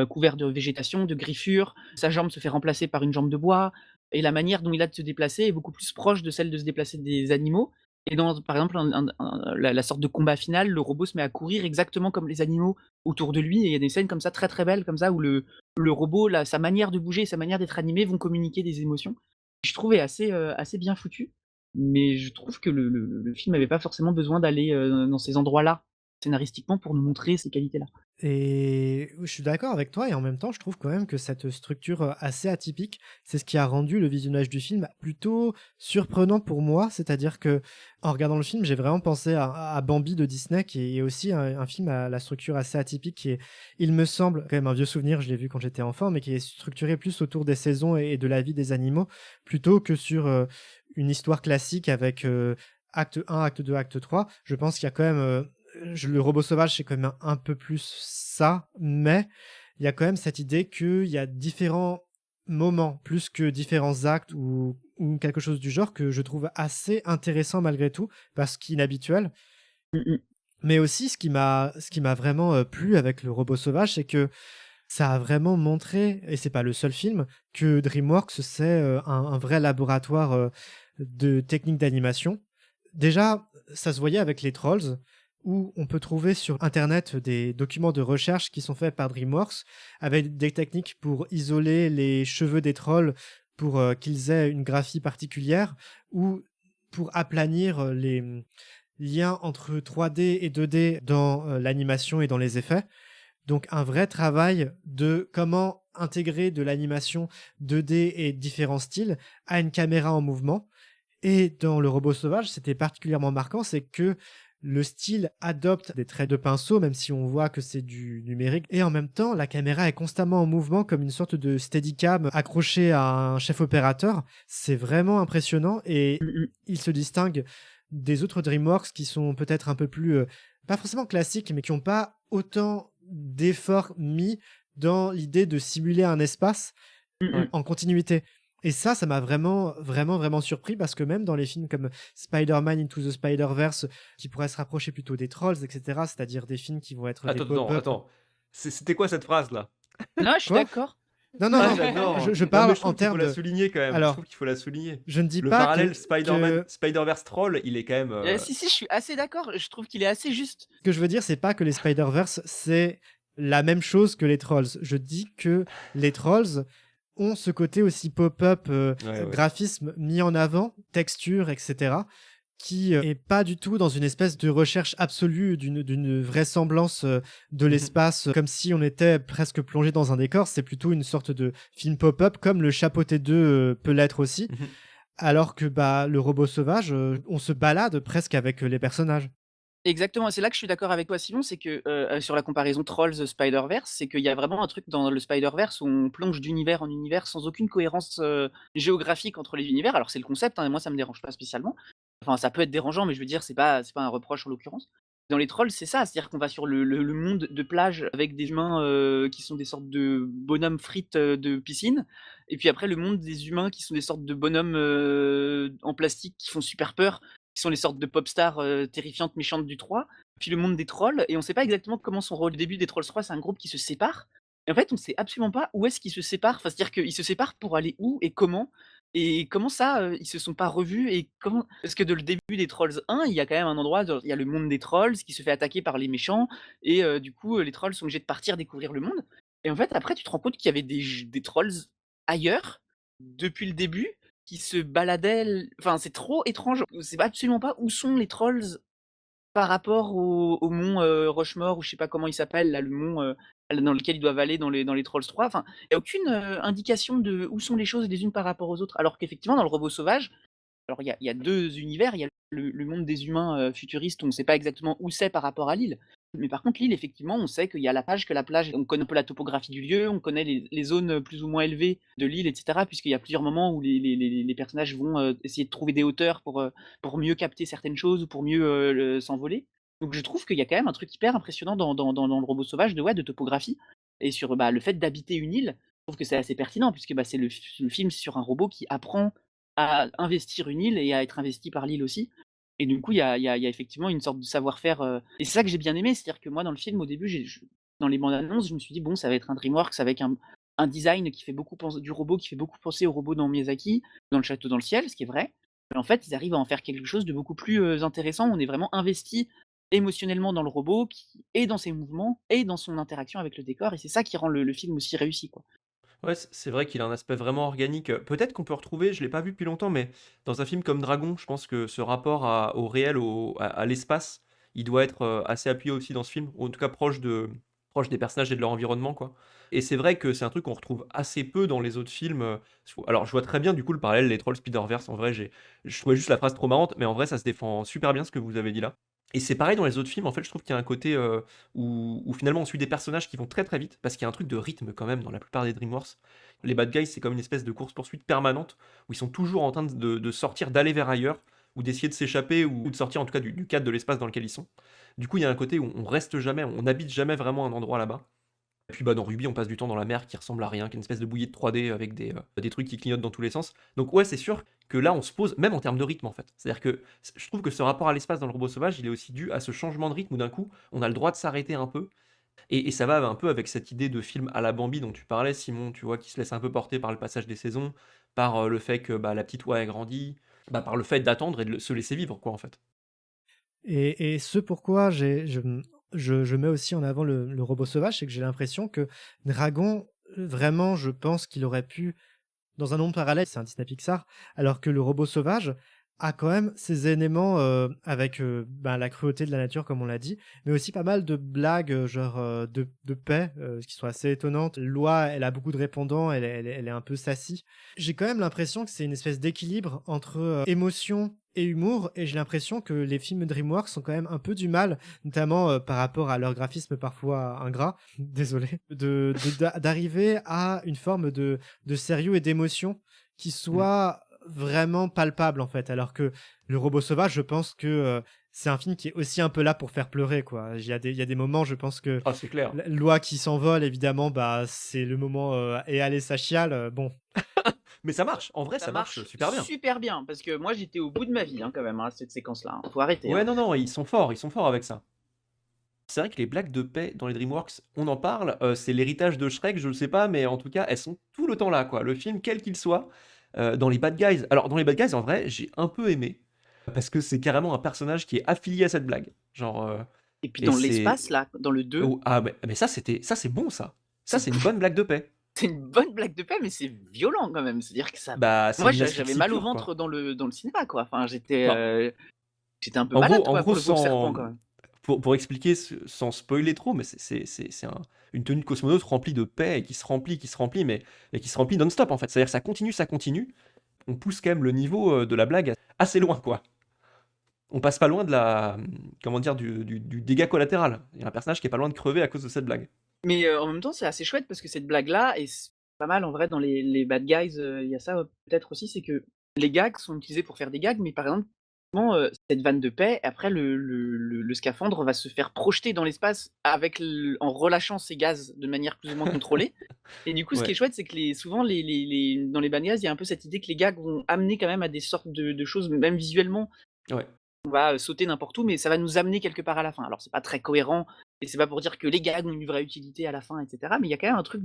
couvert de végétation, de griffures. Sa jambe se fait remplacer par une jambe de bois et la manière dont il a de se déplacer est beaucoup plus proche de celle de se déplacer des animaux et dans, par exemple, la sorte de combat final, le robot se met à courir exactement comme les animaux autour de lui et il y a des scènes comme ça, très, très belles comme ça, où le robot, sa manière de bouger et sa manière d'être animé vont communiquer des émotions. Je trouvais assez bien foutu, mais je trouve que le film avait pas forcément besoin d'aller, dans ces endroits-là, scénaristiquement, pour nous montrer ces qualités-là. Et oui, je suis d'accord avec toi et en même temps, je trouve quand même que cette structure, assez atypique, c'est ce qui a rendu le visionnage du film plutôt surprenant pour moi. C'est-à-dire que en regardant le film, j'ai vraiment pensé à Bambi de Disney, qui est aussi un film à la structure assez atypique, qui est, il me semble, quand même un vieux souvenir, je l'ai vu quand j'étais enfant, mais qui est structuré plus autour des saisons et de la vie des animaux, plutôt que sur, une histoire classique avec, acte 1, acte 2, acte 3. Je pense qu'il y a quand même, le robot sauvage, c'est quand même un peu plus ça, mais il y a quand même cette idée qu'il y a différents moments, plus que différents actes ou quelque chose du genre, que je trouve assez intéressant malgré tout, parce qu'inhabituel. Mmh mh. Mais aussi, ce qui m'a vraiment plu avec le robot sauvage, c'est que ça a vraiment montré, et c'est pas le seul film, que DreamWorks, c'est un vrai laboratoire de techniques d'animation. Déjà, ça se voyait avec les Trolls. où on peut trouver sur Internet des documents de recherche qui sont faits par DreamWorks avec des techniques pour isoler les cheveux des trolls pour qu'ils aient une graphie particulière ou pour aplanir les liens entre 3D et 2D dans l'animation et dans les effets. Donc un vrai travail de comment intégrer de l'animation 2D et différents styles à une caméra en mouvement. Et dans Le Robot Sauvage, c'était particulièrement marquant, c'est que le style adopte des traits de pinceau, même si on voit que c'est du numérique. Et en même temps, la caméra est constamment en mouvement comme une sorte de steadicam accroché à un chef opérateur. C'est vraiment impressionnant et il se distingue des autres DreamWorks qui sont peut-être un peu plus, pas forcément classiques, mais qui n'ont pas autant d'efforts mis dans l'idée de simuler un espace Ouais. en continuité. Et ça m'a vraiment, vraiment, vraiment surpris parce que même dans les films comme Spider-Man Into the Spider-Verse, qui pourraient se rapprocher plutôt des Trolls, etc., c'est-à-dire des films qui vont être des pop-up. Attends. C'était quoi cette phrase-là? Non, je suis Quoi d'accord. Non, non, Ah, non, j'adore. je Non, parle mais je en trouve qu'il faut termes la de... souligner quand même. Je Alors, trouve qu'il faut la souligner. je ne dis Le pas parallèle que Spider-Verse Troll, il est quand même. Si, je suis assez d'accord. Je trouve qu'il est assez juste. ce que je veux dire, c'est pas que les Spider-Verse, c'est la même chose que les Trolls. Je dis que les Trolls ont ce côté aussi pop-up, Ouais. graphisme mis en avant, texture, etc., qui est pas du tout dans une espèce de recherche absolue d'une vraisemblance de Mhm. l'espace, comme si on était presque plongé dans un décor. C'est plutôt une sorte de film pop-up, comme le Chapeauté 2 peut l'être aussi. Mhm. Alors que le Robot Sauvage, on se balade presque avec les personnages. Exactement, c'est là que je suis d'accord avec toi, Simon, c'est que sur la comparaison Trolls Spider-Verse, c'est qu'il y a vraiment un truc dans le Spider-Verse où on plonge d'univers en univers sans aucune cohérence géographique entre les univers. Alors c'est le concept, hein, et moi ça me dérange pas spécialement. Enfin, ça peut être dérangeant, mais je veux dire, c'est pas un reproche en l'occurrence. Dans les Trolls, c'est ça, c'est-à-dire qu'on va sur le monde de plage avec des humains qui sont des sortes de bonhommes frites de piscine, et puis après le monde des humains qui sont des sortes de bonhommes en plastique qui font super peur, qui sont les sortes de pop stars terrifiantes, méchantes du 3, puis le monde des trolls, et on sait pas exactement comment sont le début des Trolls 3, c'est un groupe qui se sépare. Et en fait, on sait absolument pas où est-ce qu'ils se séparent. Enfin, c'est-à-dire qu'ils se séparent pour aller où et comment ça, ils se sont pas revus et comment parce que de le début des Trolls 1, il y a quand même un endroit, il y a le monde des trolls qui se fait attaquer par les méchants et du coup, les trolls sont obligés de partir découvrir le monde. Et en fait, après, tu te rends compte qu'il y avait des trolls ailleurs depuis le début qui se baladaient. Enfin, c'est trop étrange. On sait absolument pas où sont les trolls par rapport au mont Rushmore, ou je sais pas comment il s'appelle, là, le mont dans lequel ils doivent aller dans les Trolls 3. Enfin, il n'y a aucune indication de où sont les choses les unes par rapport aux autres. Alors qu'effectivement, dans le Robot Sauvage, alors il y a deux univers. Il y a le monde des humains futuristes, on ne sait pas exactement où c'est par rapport à l'île. Mais par contre, l'île, effectivement, on sait qu'il y a la plage, on connaît un peu la topographie du lieu, on connaît les zones plus ou moins élevées de l'île, etc. Puisqu'il y a plusieurs moments où les personnages vont essayer de trouver des hauteurs pour mieux capter certaines choses ou pour mieux s'envoler. Donc je trouve qu'il y a quand même un truc hyper impressionnant dans le Robot Sauvage de topographie. Et sur le fait d'habiter une île, je trouve que c'est assez pertinent, puisque c'est le film sur un robot qui apprend à investir une île et à être investi par l'île aussi. Et du coup, il y a effectivement une sorte de savoir-faire. Et c'est ça que j'ai bien aimé, c'est-à-dire que moi, dans le film, au début, dans les bandes annonces, je me suis dit, bon, ça va être un DreamWorks avec un design qui fait beaucoup penser, du robot qui fait beaucoup penser au robot dans Miyazaki, dans Le Château dans le ciel, ce qui est vrai. Mais en fait, ils arrivent à en faire quelque chose de beaucoup plus intéressant. On est vraiment investi émotionnellement dans le robot, et dans ses mouvements, et dans son interaction avec le décor. Et c'est ça qui rend le film aussi réussi, quoi. Ouais, c'est vrai qu'il a un aspect vraiment organique. Peut-être qu'on peut retrouver, je l'ai pas vu depuis longtemps, mais dans un film comme Dragon, je pense que ce rapport au réel, à l'espace, il doit être assez appuyé aussi dans ce film, ou en tout cas proche des personnages et de leur environnement, quoi. Et c'est vrai que c'est un truc qu'on retrouve assez peu dans les autres films. Alors, je vois très bien du coup le parallèle, les Trolls Spider-Verse. En vrai, je trouvais juste la phrase trop marrante, mais en vrai, ça se défend super bien ce que vous avez dit là. Et c'est pareil dans les autres films, en fait, je trouve qu'il y a un côté où finalement on suit des personnages qui vont très très vite, parce qu'il y a un truc de rythme quand même dans la plupart des DreamWorks. Les Bad Guys, c'est comme une espèce de course-poursuite permanente, où ils sont toujours en train de sortir, d'aller vers ailleurs, ou d'essayer de s'échapper, ou de sortir en tout cas du cadre de l'espace dans lequel ils sont. Du coup, il y a un côté où on reste jamais, on n'habite jamais vraiment un endroit là-bas. Et puis dans Ruby, on passe du temps dans la mer qui ressemble à rien, qui est une espèce de bouillie de 3D avec des trucs qui clignotent dans tous les sens. Donc ouais, c'est sûr que là, on se pose, même en termes de rythme en fait. C'est-à-dire que je trouve que ce rapport à l'espace dans le Robot Sauvage, il est aussi dû à ce changement de rythme où d'un coup, on a le droit de s'arrêter un peu. Et ça va un peu avec cette idée de film à la Bambi dont tu parlais, Simon, tu vois, qui se laisse un peu porter par le passage des saisons, par le fait que la petite oie a grandi, par le fait d'attendre et de se laisser vivre, quoi, en fait. Et ce pourquoi je mets aussi en avant le robot sauvage, c'est que j'ai l'impression que Dragon, vraiment, je pense qu'il aurait pu dans un monde parallèle, c'est un Disney Pixar, alors que le robot sauvage a quand même ses éléments, avec, ben, la cruauté de la nature comme on l'a dit, mais aussi pas mal de blagues, genre, de paix, qui sont assez étonnantes. Loi, elle a beaucoup de répondants, elle est un peu sassy. J'ai quand même l'impression que c'est une espèce d'équilibre entre, émotion et humour, et j'ai l'impression que les films DreamWorks ont quand même un peu du mal, notamment, par rapport à leur graphisme parfois ingrat, désolé, d'arriver à une forme de sérieux et d'émotion qui Mmh. soit vraiment palpable en fait. Alors que Le Robot Sauvage, je pense que c'est un film qui est aussi un peu là pour faire pleurer, quoi. Il y a des moments, je pense que Ah, c'est clair. Loi qui s'envole, évidemment, bah, c'est le moment et allez, ça chiale. Bon, Mais ça marche, en vrai, Ça ça marche marche super bien. super bien parce que moi j'étais au bout de ma vie, hein, quand même, hein, cette séquence-là, hein. Faut arrêter, Ouais, hein. non, non, ils sont forts avec ça. C'est vrai que les blagues de paix dans les DreamWorks, on en parle, c'est l'héritage de Shrek, je le sais pas, mais en tout cas, elles sont tout le temps là, quoi. Le film, quel qu'il soit, dans les Bad Guys alors dans les Bad Guys, en vrai, j'ai un peu aimé, parce que c'est carrément un personnage qui est affilié à cette blague. Genre, Et puis et dans c'est l'espace là, dans le 2, oh, ah, mais ça, c'est bon ça. Ça, c'est c'est une bonne blague de paix. c'est une bonne blague de paix, mais c'est violent quand même. C'est-à-dire que ça Bah, c'est moi une j'avais asphyxie mal au pure, quoi. ventre dans le cinéma, quoi. Enfin Bah, j'étais un peu malade, en quoi, gros, pour le pauvre sans serpent, quand même. pour expliquer sans spoiler trop, mais c'est une tenue de cosmonaute remplie de paix et qui se remplit, mais qui se remplit non-stop en fait. C'est-à-dire que ça continue. On pousse quand même le niveau de la blague assez loin, quoi. On passe pas loin de la, comment dire, du dégât collatéral. Il y a un personnage qui est pas loin de crever à cause de cette blague. Mais en même temps, c'est assez chouette parce que cette blague-là et c'est pas mal en vrai dans les Bad Guys, il y a ça, peut-être aussi, c'est que les gags sont utilisés pour faire des gags, mais par exemple, souvent, cette vanne de paix, après le scaphandre va se faire projeter dans l'espace avec en relâchant ses gaz de manière plus ou moins contrôlée et du coup, ce qui est Ouais, chouette, c'est que souvent dans les Bad Guys, il y a un peu cette idée que les gags vont amener quand même à des sortes de choses, même visuellement, ouais. on va, sauter n'importe où, mais ça va nous amener quelque part à la fin. Alors c'est pas très cohérent et c'est pas pour dire que les gags ont une vraie utilité à la fin et cetera, mais il y a quand même un truc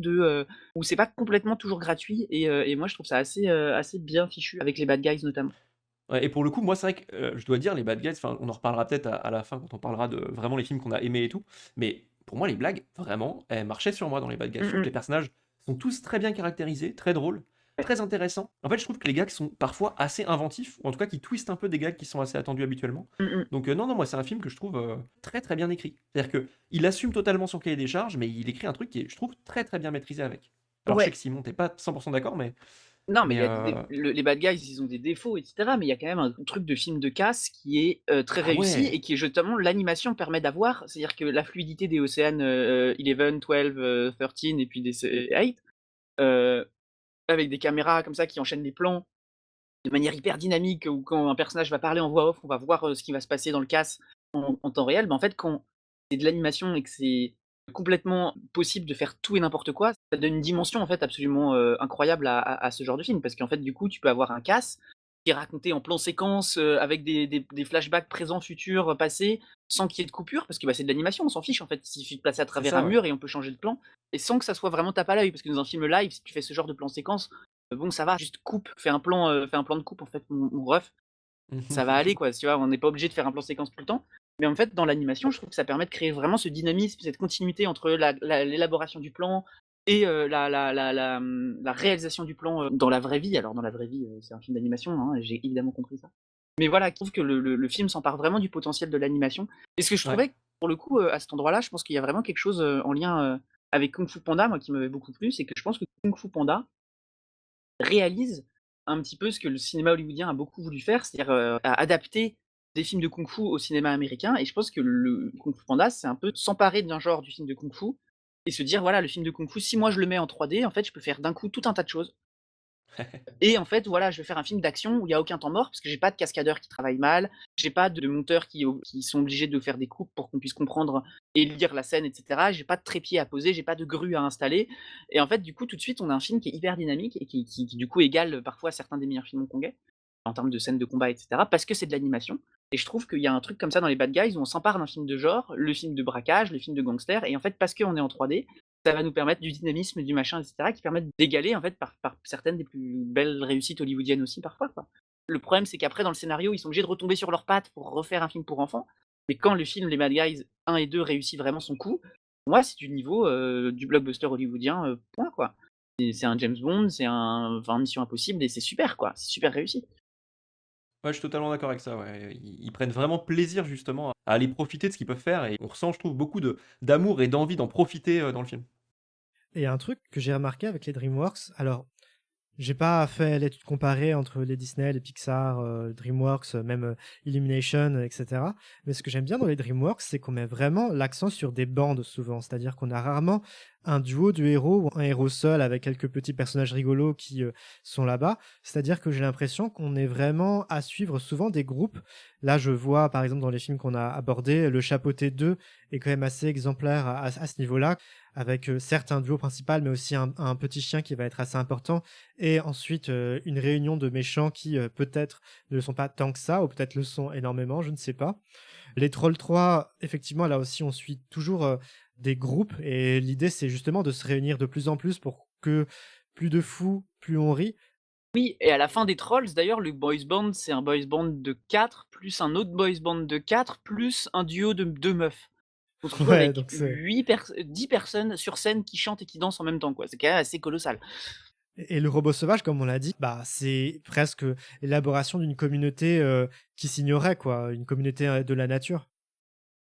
où c'est pas complètement toujours gratuit et moi je trouve ça assez bien fichu avec les Bad Guys notamment. Ouais, et pour le coup, moi, c'est vrai que je dois dire, les Bad Guys, enfin, on en reparlera peut-être à la fin quand on parlera de vraiment les films qu'on a aimés et tout. Mais pour moi, les blagues, vraiment, elles marchaient sur moi dans les Bad Guys. Je Mmh trouve que mh. les personnages sont tous très bien caractérisés, très drôles, très intéressants. En fait, je trouve que les gags sont parfois assez inventifs, ou en tout cas qui twistent un peu des gags qui sont assez attendus habituellement. Mmh mh. Donc, non, non, moi, c'est un film que je trouve très, très bien écrit. C'est-à-dire que il assume totalement son cahier des charges, mais il écrit un truc qui est, je trouve, très, très bien maîtrisé avec. Alors, je sais Ouais. que Simon, t'es pas 100% d'accord, Non, mais il mais y a les Bad Guys, ils ont des défauts et cetera, mais il y a quand même un truc de film de casse qui est, très ah réussi ouais, et qui est justement l'animation permet d'avoir. C'est-à-dire que la fluidité des Ocean, 11, 12, 13 et puis des 8, heu, avec des caméras comme ça qui enchaînent les plans de manière hyper dynamique, ou quand un personnage va parler en voix off, on va voir, ce qui va se passer dans le casse en temps réel. Mais en fait, quand c'est de l'animation et que c'est complètement possible de faire tout et n'importe quoi, ça donne une dimension, en fait, absolument, incroyable à ce genre de film. Parce qu'en fait, du coup, tu peux avoir un casse qui est raconté en plan séquence, avec des flashbacks présents, futurs, passés, sans qu'il y ait de coupure parce que, bah, c'est de l'animation, on s'en fiche, en fait. Il suffit de passer à c'est travers un ça, ouais. mur et on peut changer de plan et sans que ça soit vraiment tape à l'œil. Parce que dans un film live, si tu fais ce genre de plan séquence, bon, ça va, juste coupe, fais un plan de coupe, en fait, mon ref, ça va aller, quoi, tu vois? On n'est pas obligé de faire un plan séquence tout le temps. Mais en fait, dans l'animation, je trouve que ça permet de créer vraiment ce dynamisme, cette continuité entre l'élaboration du plan et la réalisation du plan, dans la vraie vie. Alors dans la vraie vie, c'est un film d'animation, hein, j'ai évidemment compris ça. Mais voilà, je trouve que le film s'empare vraiment du potentiel de l'animation et ce que je Ouais. trouvais, pour le coup, à cet endroit-là, je pense qu'il y a vraiment quelque chose, en lien, avec Kung Fu Panda, moi, qui m'avait beaucoup plu, c'est que je pense que Kung Fu Panda réalise un petit peu ce que le cinéma hollywoodien a beaucoup voulu faire, c'est-à-dire, à adapter des films de kung-fu au cinéma américain et je pense que le Kung Fu Panda, c'est un peu s'emparer d'un genre du film de kung-fu et se dire: «Voilà, le film de kung-fu, si moi je le mets en 3D, en fait, je peux faire d'un coup tout un tas de choses et en fait, voilà, je vais faire un film d'action où il y a aucun temps mort parce que j'ai pas de cascadeurs qui travaillent mal, j'ai pas de monteurs qui sont obligés de faire des coupes pour qu'on puisse comprendre et lire la scène et cetera. J'ai pas de trépied à poser, j'ai pas de grue à installer et en fait, du coup, tout de suite, on a un film qui est hyper dynamique et qui du coup égale, parfois certains des meilleurs films hongkongais, en termes de scènes de combat et cetera, parce que c'est de l'animation et je trouve qu'il y a un truc comme ça dans les Bad Guys où on s'empare d'un film de genre, le film de braquage, le film de gangster et en fait, parce qu'on est en 3D, ça va nous permettre du dynamisme, du machin et cetera, qui permettent d'égaler en fait par certaines des plus belles réussites hollywoodiennes aussi parfois, quoi. Le problème, c'est qu'après dans le scénario, ils sont obligés de retomber sur leurs pattes pour refaire un film pour enfants Mais quand le film Les Bad Guys 1 et 2 réussit vraiment son coup, pour moi, c'est du niveau, du blockbuster hollywoodien, point quoi. C'est un James Bond, c'est un Mission Impossible et c'est super quoi, c'est super réussi. Ouais, je suis totalement d'accord avec ça, ouais. Ils prennent vraiment plaisir justement à aller profiter de ce qu'ils peuvent faire et on ressent, je trouve, beaucoup de d'amour et d'envie d'en profiter, dans le film. Et un truc que j'ai remarqué avec les DreamWorks, alors j'ai pas fait l'étude comparée entre les Disney, les Pixar, DreamWorks, même Illumination, etc. Mais ce que j'aime bien dans les DreamWorks, c'est qu'on met vraiment l'accent sur des bandes souvent. C'est-à-dire qu'on a rarement un duo de héros ou un héros seul avec quelques petits personnages rigolos qui sont là-bas. C'est-à-dire que j'ai l'impression qu'on est vraiment à suivre souvent des groupes. Là, je vois par exemple dans les films qu'on a abordés, le Chapeauté 2 est quand même assez exemplaire à ce niveau-là, avec certes un duo principal, mais aussi un petit chien qui va être assez important et ensuite une réunion de méchants qui peut-être ne le sont pas tant que ça, ou peut-être le sont énormément, je ne sais pas. Les Trolls 3, effectivement, là aussi, on suit toujours des groupes, et l'idée, c'est justement de se réunir de plus en plus pour que plus de fous, plus on rit. Oui et à la fin des Trolls d'ailleurs, le boys band, c'est un boys band de 4 plus un autre boys band de 4 plus un duo de 2 meufs. On se retrouve Ouais, avec donc c'est... 10 personnes sur scène qui chantent et qui dansent en même temps, quoi. C'est quand même assez colossal. Et le robot sauvage, comme on l'a dit, bah, c'est presque l'élaboration d'une communauté qui s'ignorait, quoi, une communauté de la nature.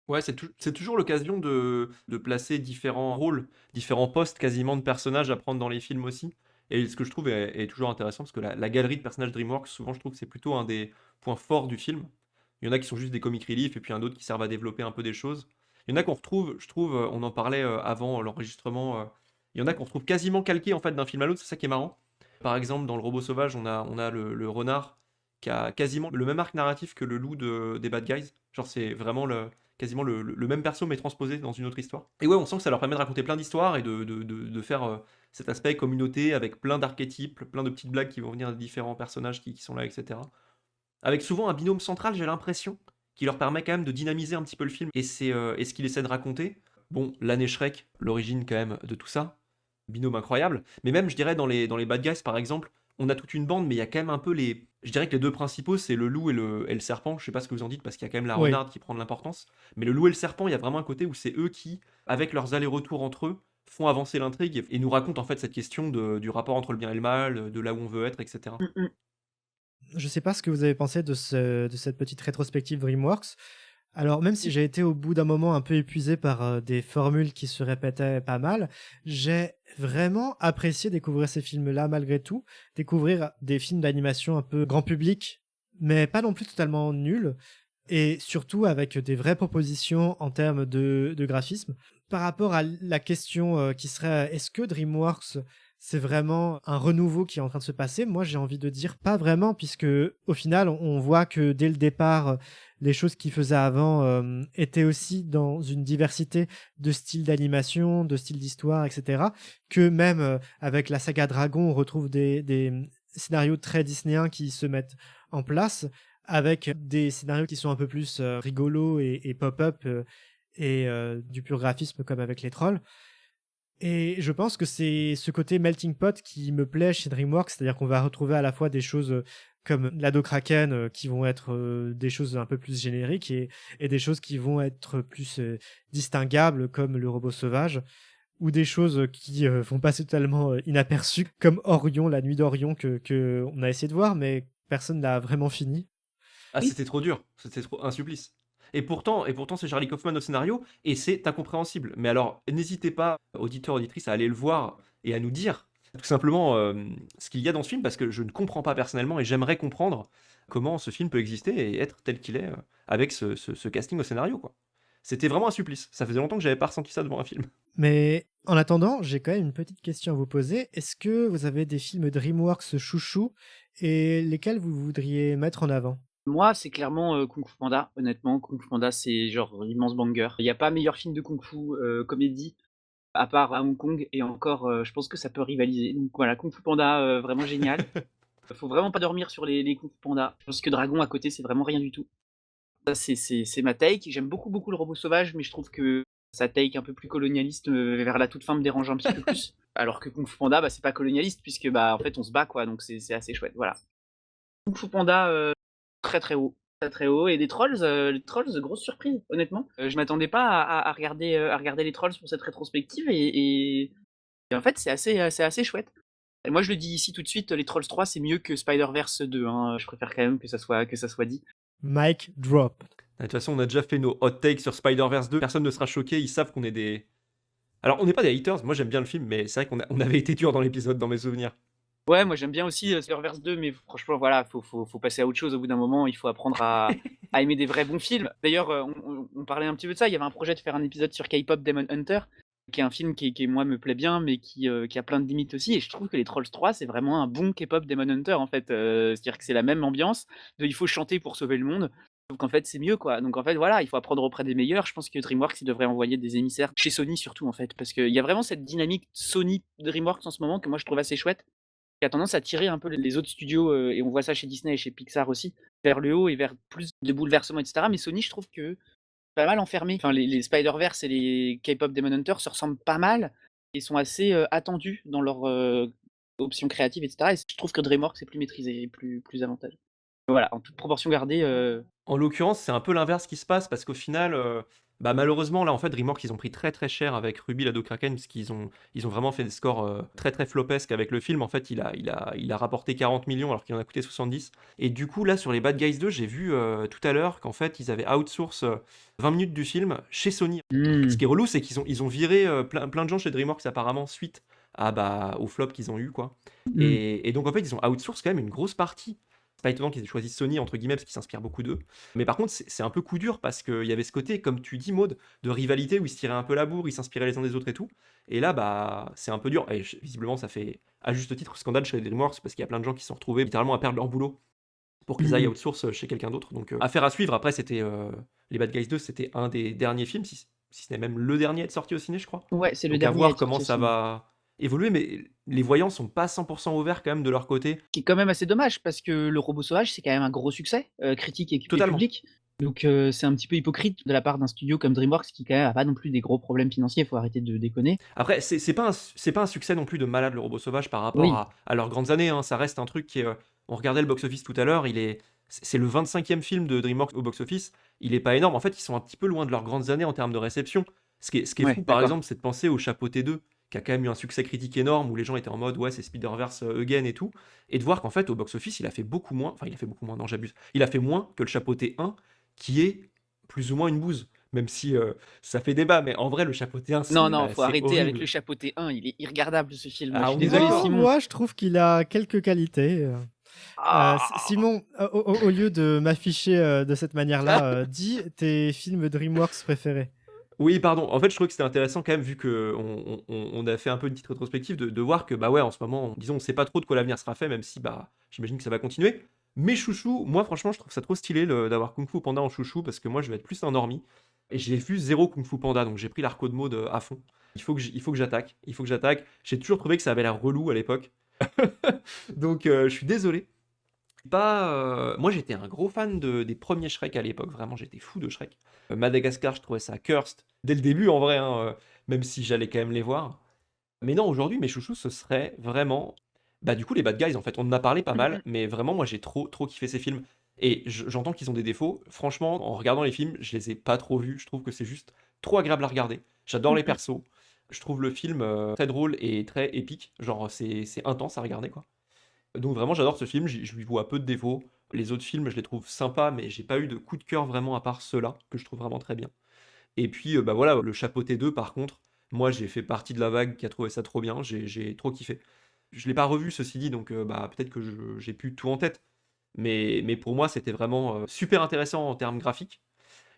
Ouais, c'est toujours l'occasion de placer différents rôles, différents postes quasiment de personnages à prendre dans les films aussi. Et ce que je trouve est toujours intéressant, parce que la galerie de personnages DreamWorks, souvent je trouve que c'est plutôt un des points forts du film. Il y en a qui sont juste des comic relief, et puis un autre qui servent à développer un peu des choses. Il y en a qu'on retrouve, je trouve, on en parlait avant l'enregistrement, il y en a qu'on retrouve quasiment calqués en fait d'un film à l'autre, c'est ça qui est marrant. Par exemple, dans Le Robot Sauvage, on a le renard qui a quasiment le même arc narratif que le loup des Bad Guys. Genre c'est vraiment quasiment le même perso mais transposé dans une autre histoire. Et ouais, on sent que ça leur permet de raconter plein d'histoires et de faire cet aspect communauté avec plein d'archétypes, plein de petites blagues qui vont venir de différents personnages qui sont là, etc. Avec souvent un binôme central, j'ai l'impression, qui leur permet quand même de dynamiser un petit peu le film et ce qu'il essaie de raconter. Bon, l'année Shrek, l'origine quand même de tout ça, binôme incroyable. Mais même, je dirais, dans les Bad Guys, par exemple, on a toute une bande, mais il y a quand même un peu les. Je dirais que les deux principaux, c'est le loup et le serpent. Je sais pas ce que vous en dites, parce qu'il y a quand même la Oui. renarde qui prend de l'importance. Mais le loup et le serpent, il y a vraiment un côté où c'est eux qui, avec leurs allers-retours entre eux, font avancer l'intrigue et nous racontent en fait cette question du rapport entre le bien et le mal, de là où on veut être, etc. Mmh mh. Je sais pas ce que vous avez pensé de cette petite rétrospective DreamWorks. Alors, même si j'ai été au bout d'un moment un peu épuisé par des formules qui se répétaient pas mal, j'ai vraiment apprécié découvrir ces films-là malgré tout, découvrir des films d'animation un peu grand public, mais pas non plus totalement nuls, et surtout avec des vraies propositions en termes de graphisme. Par rapport à la question qui serait est-ce que DreamWorks c'est vraiment un renouveau qui est en train de se passer? Moi, j'ai envie de dire pas vraiment, puisque au final, on voit que dès le départ, les choses qu'ils faisaient avant étaient aussi dans une diversité de styles d'animation, de styles d'histoire, etc. Que même avec la saga Dragon, on retrouve des scénarios très disnéens qui se mettent en place, avec des scénarios qui sont un peu plus rigolos et pop-up et du pur graphisme comme avec les trolls. Et je pense que c'est ce côté melting pot qui me plaît chez DreamWorks, c'est-à-dire qu'on va retrouver à la fois des choses comme l'Ado Kraken qui vont être des choses un peu plus génériques et des choses qui vont être plus distinguables comme le robot sauvage ou des choses qui vont passer totalement inaperçues comme Orion, la nuit d'Orion que on a essayé de voir mais personne n'a vraiment fini. Ah, Oui. c'était trop dur, c'était trop un supplice. Et pourtant, c'est Charlie Kaufman au scénario, et c'est incompréhensible. Mais alors, n'hésitez pas, auditeurs, auditrices, à aller le voir et à nous dire tout simplement ce qu'il y a dans ce film, parce que je ne comprends pas personnellement, et j'aimerais comprendre comment ce film peut exister et être tel qu'il est avec ce casting au scénario, quoi. C'était vraiment un supplice. Ça faisait longtemps que j'avais pas ressenti ça devant un film. Mais en attendant, j'ai quand même une petite question à vous poser. Est-ce que vous avez des films DreamWorks chouchou et lesquels vous voudriez mettre en avant? Moi, c'est clairement, Kung Fu Panda. Honnêtement, Kung Fu Panda, c'est genre l'immense banger. Il y a pas meilleur film de kung-fu, comédie, à part à Hong Kong et encore, je pense que ça peut rivaliser. Donc voilà, Kung Fu Panda, vraiment génial. Faut vraiment pas dormir sur les Kung Fu Panda. Je pense que Dragon à côté, c'est vraiment rien du tout. Ça, c'est ma take. J'aime beaucoup, beaucoup Le Robot Sauvage, mais je trouve que sa take un peu plus colonialiste, vers la toute fin me dérange un petit peu plus. Alors que Kung Fu Panda, bah, c'est pas colonialiste puisque, bah, en fait, on se bat quoi, donc c'est assez chouette, voilà. Kung Fu Panda, très, très haut. très, très haut et les Trolls, grosse surprise, honnêtement. Je m'attendais pas à regarder les Trolls pour cette rétrospective et en fait, c'est assez chouette. Et moi, je le dis ici tout de suite, les Trolls 3, c'est mieux que Spider-Verse 2, hein. Je préfère quand même que ça soit dit. Mic drop. De toute façon, on a déjà fait nos hot takes sur Spider-Verse 2. Personne ne sera choqué. Ils savent qu'on est des. Alors, on n'est pas des haters. Moi, j'aime bien le film, mais c'est vrai on avait été dur dans l'épisode, dans mes souvenirs. Ouais, moi j'aime bien aussi Spider-Verse 2, mais franchement, voilà, faut passer à autre chose au bout d'un moment. Il faut apprendre à aimer des vrais bons films. D'ailleurs, on parlait un petit peu de ça. Il y avait un projet de faire un épisode sur K-pop Demon Hunter, qui est un film qui moi, me plaît bien, mais qui a plein de limites aussi. Et je trouve que les Trolls 3, c'est vraiment un bon K-pop Demon Hunter, en fait. C'est-à-dire que c'est la même ambiance, il faut chanter pour sauver le monde. Donc en fait, c'est mieux, quoi. Donc en fait, voilà, il faut apprendre auprès des meilleurs. Je pense que DreamWorks, il devrait envoyer des émissaires chez Sony, surtout, en fait. Parce qu'il y a vraiment cette dynamique Sony-DreamWorks en ce moment que moi, je trouve assez chouette, qui a tendance à tirer un peu les autres studios, et on voit ça chez Disney et chez Pixar aussi, vers le haut et vers plus de bouleversements, etc. Mais Sony, je trouve que pas mal enfermé. Enfin, les Spider-Verse et les K-pop Demon Hunter se ressemblent pas mal et sont assez attendus dans leurs options créatives, etc. Et je trouve que DreamWorks est plus maîtrisé et plus avantageux. Voilà, en toute proportion gardée. En l'occurrence, c'est un peu l'inverse qui se passe parce qu'au final, bah, malheureusement, là, en fait, DreamWorks, ils ont pris très très cher avec Ruby la Kraken parce ils ont vraiment fait des scores très très flopesques avec le film. En fait, il a rapporté 40 millions alors qu'il en a coûté 70. Et du coup, là, sur les Bad Guys 2, j'ai vu tout à l'heure qu'en fait, ils avaient outsource 20 minutes du film chez Sony. Ce qui est relou, c'est qu'ils ont viré plein de gens chez DreamWorks apparemment suite au flop qu'ils ont eu, quoi. Et donc, en fait, ils ont outsource quand même une grosse partie. C'est pas étonnant qu'ils aient choisi Sony, entre guillemets, parce qu'ils s'inspirent beaucoup d'eux. Mais par contre, c'est un peu coup dur parce qu'il y avait ce côté, comme tu dis, Maud, de rivalité où ils se tiraient un peu la bourre, ils s'inspiraient les uns des autres et tout. Et là, bah, c'est un peu dur. Et visiblement, ça fait à juste titre scandale chez les DreamWorks parce qu'il y a plein de gens qui se sont retrouvés littéralement à perdre leur boulot pour qu'ils aillent outsource chez quelqu'un d'autre. Donc, affaire à suivre. Après, c'était les Bad Guys 2, c'était un des derniers films, si ce n'est même le dernier à être sorti au ciné, je crois. Ouais, c'est le Donc, à dernier à voir être comment sorti au ça ciné. va évoluer. Mais les voyants sont pas 100% ouverts quand même de leur côté. Qui est quand même assez dommage parce que Le Robot Sauvage, c'est quand même un gros succès, critique et Totalement. public. Donc c'est un petit peu hypocrite de la part d'un studio comme DreamWorks qui quand même a pas non plus des gros problèmes financiers, faut arrêter de déconner. Après, c'est pas un succès non plus de malade, le Robot Sauvage, par rapport Oui. à leurs grandes années, hein. Ça reste un truc qui est. On regardait le box-office tout à l'heure, c'est le 25e film de DreamWorks au box-office. Il est pas énorme. En fait, ils sont un petit peu loin de leurs grandes années en termes de réception. Ce qui est Ouais, fou, par d'accord. exemple, c'est de penser au Chapeauté 2, qui a quand même eu un succès critique énorme, où les gens étaient en mode ouais, c'est Spider-Verse again et tout. Et de voir qu'en fait, au box-office, il a fait beaucoup moins. Enfin, il a fait beaucoup moins, non, j'abuse. Il a fait moins que le Chapeauté 1, qui est plus ou moins une bouse. Même si ça fait débat, mais en vrai, le Chapeauté 1, Non, faut c'est arrêter avec horrible. le Chapeauté 1, il est irregardable ce film. Ah, Je suis on est désolé, d'accord. Non, Simon. moi je trouve qu'il a quelques qualités. Simon, au lieu de m'afficher de cette manière-là, dis tes films DreamWorks préférés. Oui, pardon. En fait, je trouve que c'était intéressant quand même, vu que on a fait un peu une petite rétrospective, de voir que, bah ouais, en ce moment, disons, on sait pas trop de quoi l'avenir sera fait, même si, bah, j'imagine que ça va continuer. Mais chouchou, moi, franchement, je trouve ça trop stylé d'avoir Kung Fu Panda en chouchou, parce que moi, je vais être plus un normie. Et j'ai vu zéro Kung Fu Panda, donc j'ai pris l'arco de mode à fond. Il faut que j'attaque. Il faut que j'attaque. J'ai toujours trouvé que ça avait l'air relou à l'époque. Donc, je suis désolé. Moi, j'étais un gros fan des premiers Shrek à l'époque, vraiment, j'étais fou de Shrek. Madagascar, je trouvais ça cursed dès le début en vrai, hein, même si j'allais quand même les voir. Mais non, aujourd'hui, mes chouchous, ce serait vraiment. Bah, du coup, les Bad Guys, en fait, on en a parlé pas mal, mais vraiment, moi, j'ai trop, trop kiffé ces films. Et j'entends qu'ils ont des défauts. Franchement, en regardant les films, je les ai pas trop vus. Je trouve que c'est juste trop agréable à regarder. J'adore les persos. Je trouve le film très drôle et très épique. Genre, c'est intense à regarder, quoi. Donc vraiment, j'adore ce film, je lui vois peu de défauts. Les autres films, je les trouve sympas, mais j'ai pas eu de coup de cœur vraiment à part ceux-là, que je trouve vraiment très bien. Et puis, bah voilà, le Chapeauté 2, par contre, moi j'ai fait partie de la vague qui a trouvé ça trop bien, j'ai trop kiffé. Je l'ai pas revu, ceci dit, donc bah peut-être que j'ai plus tout en tête. Mais pour moi, c'était vraiment super intéressant en termes graphiques.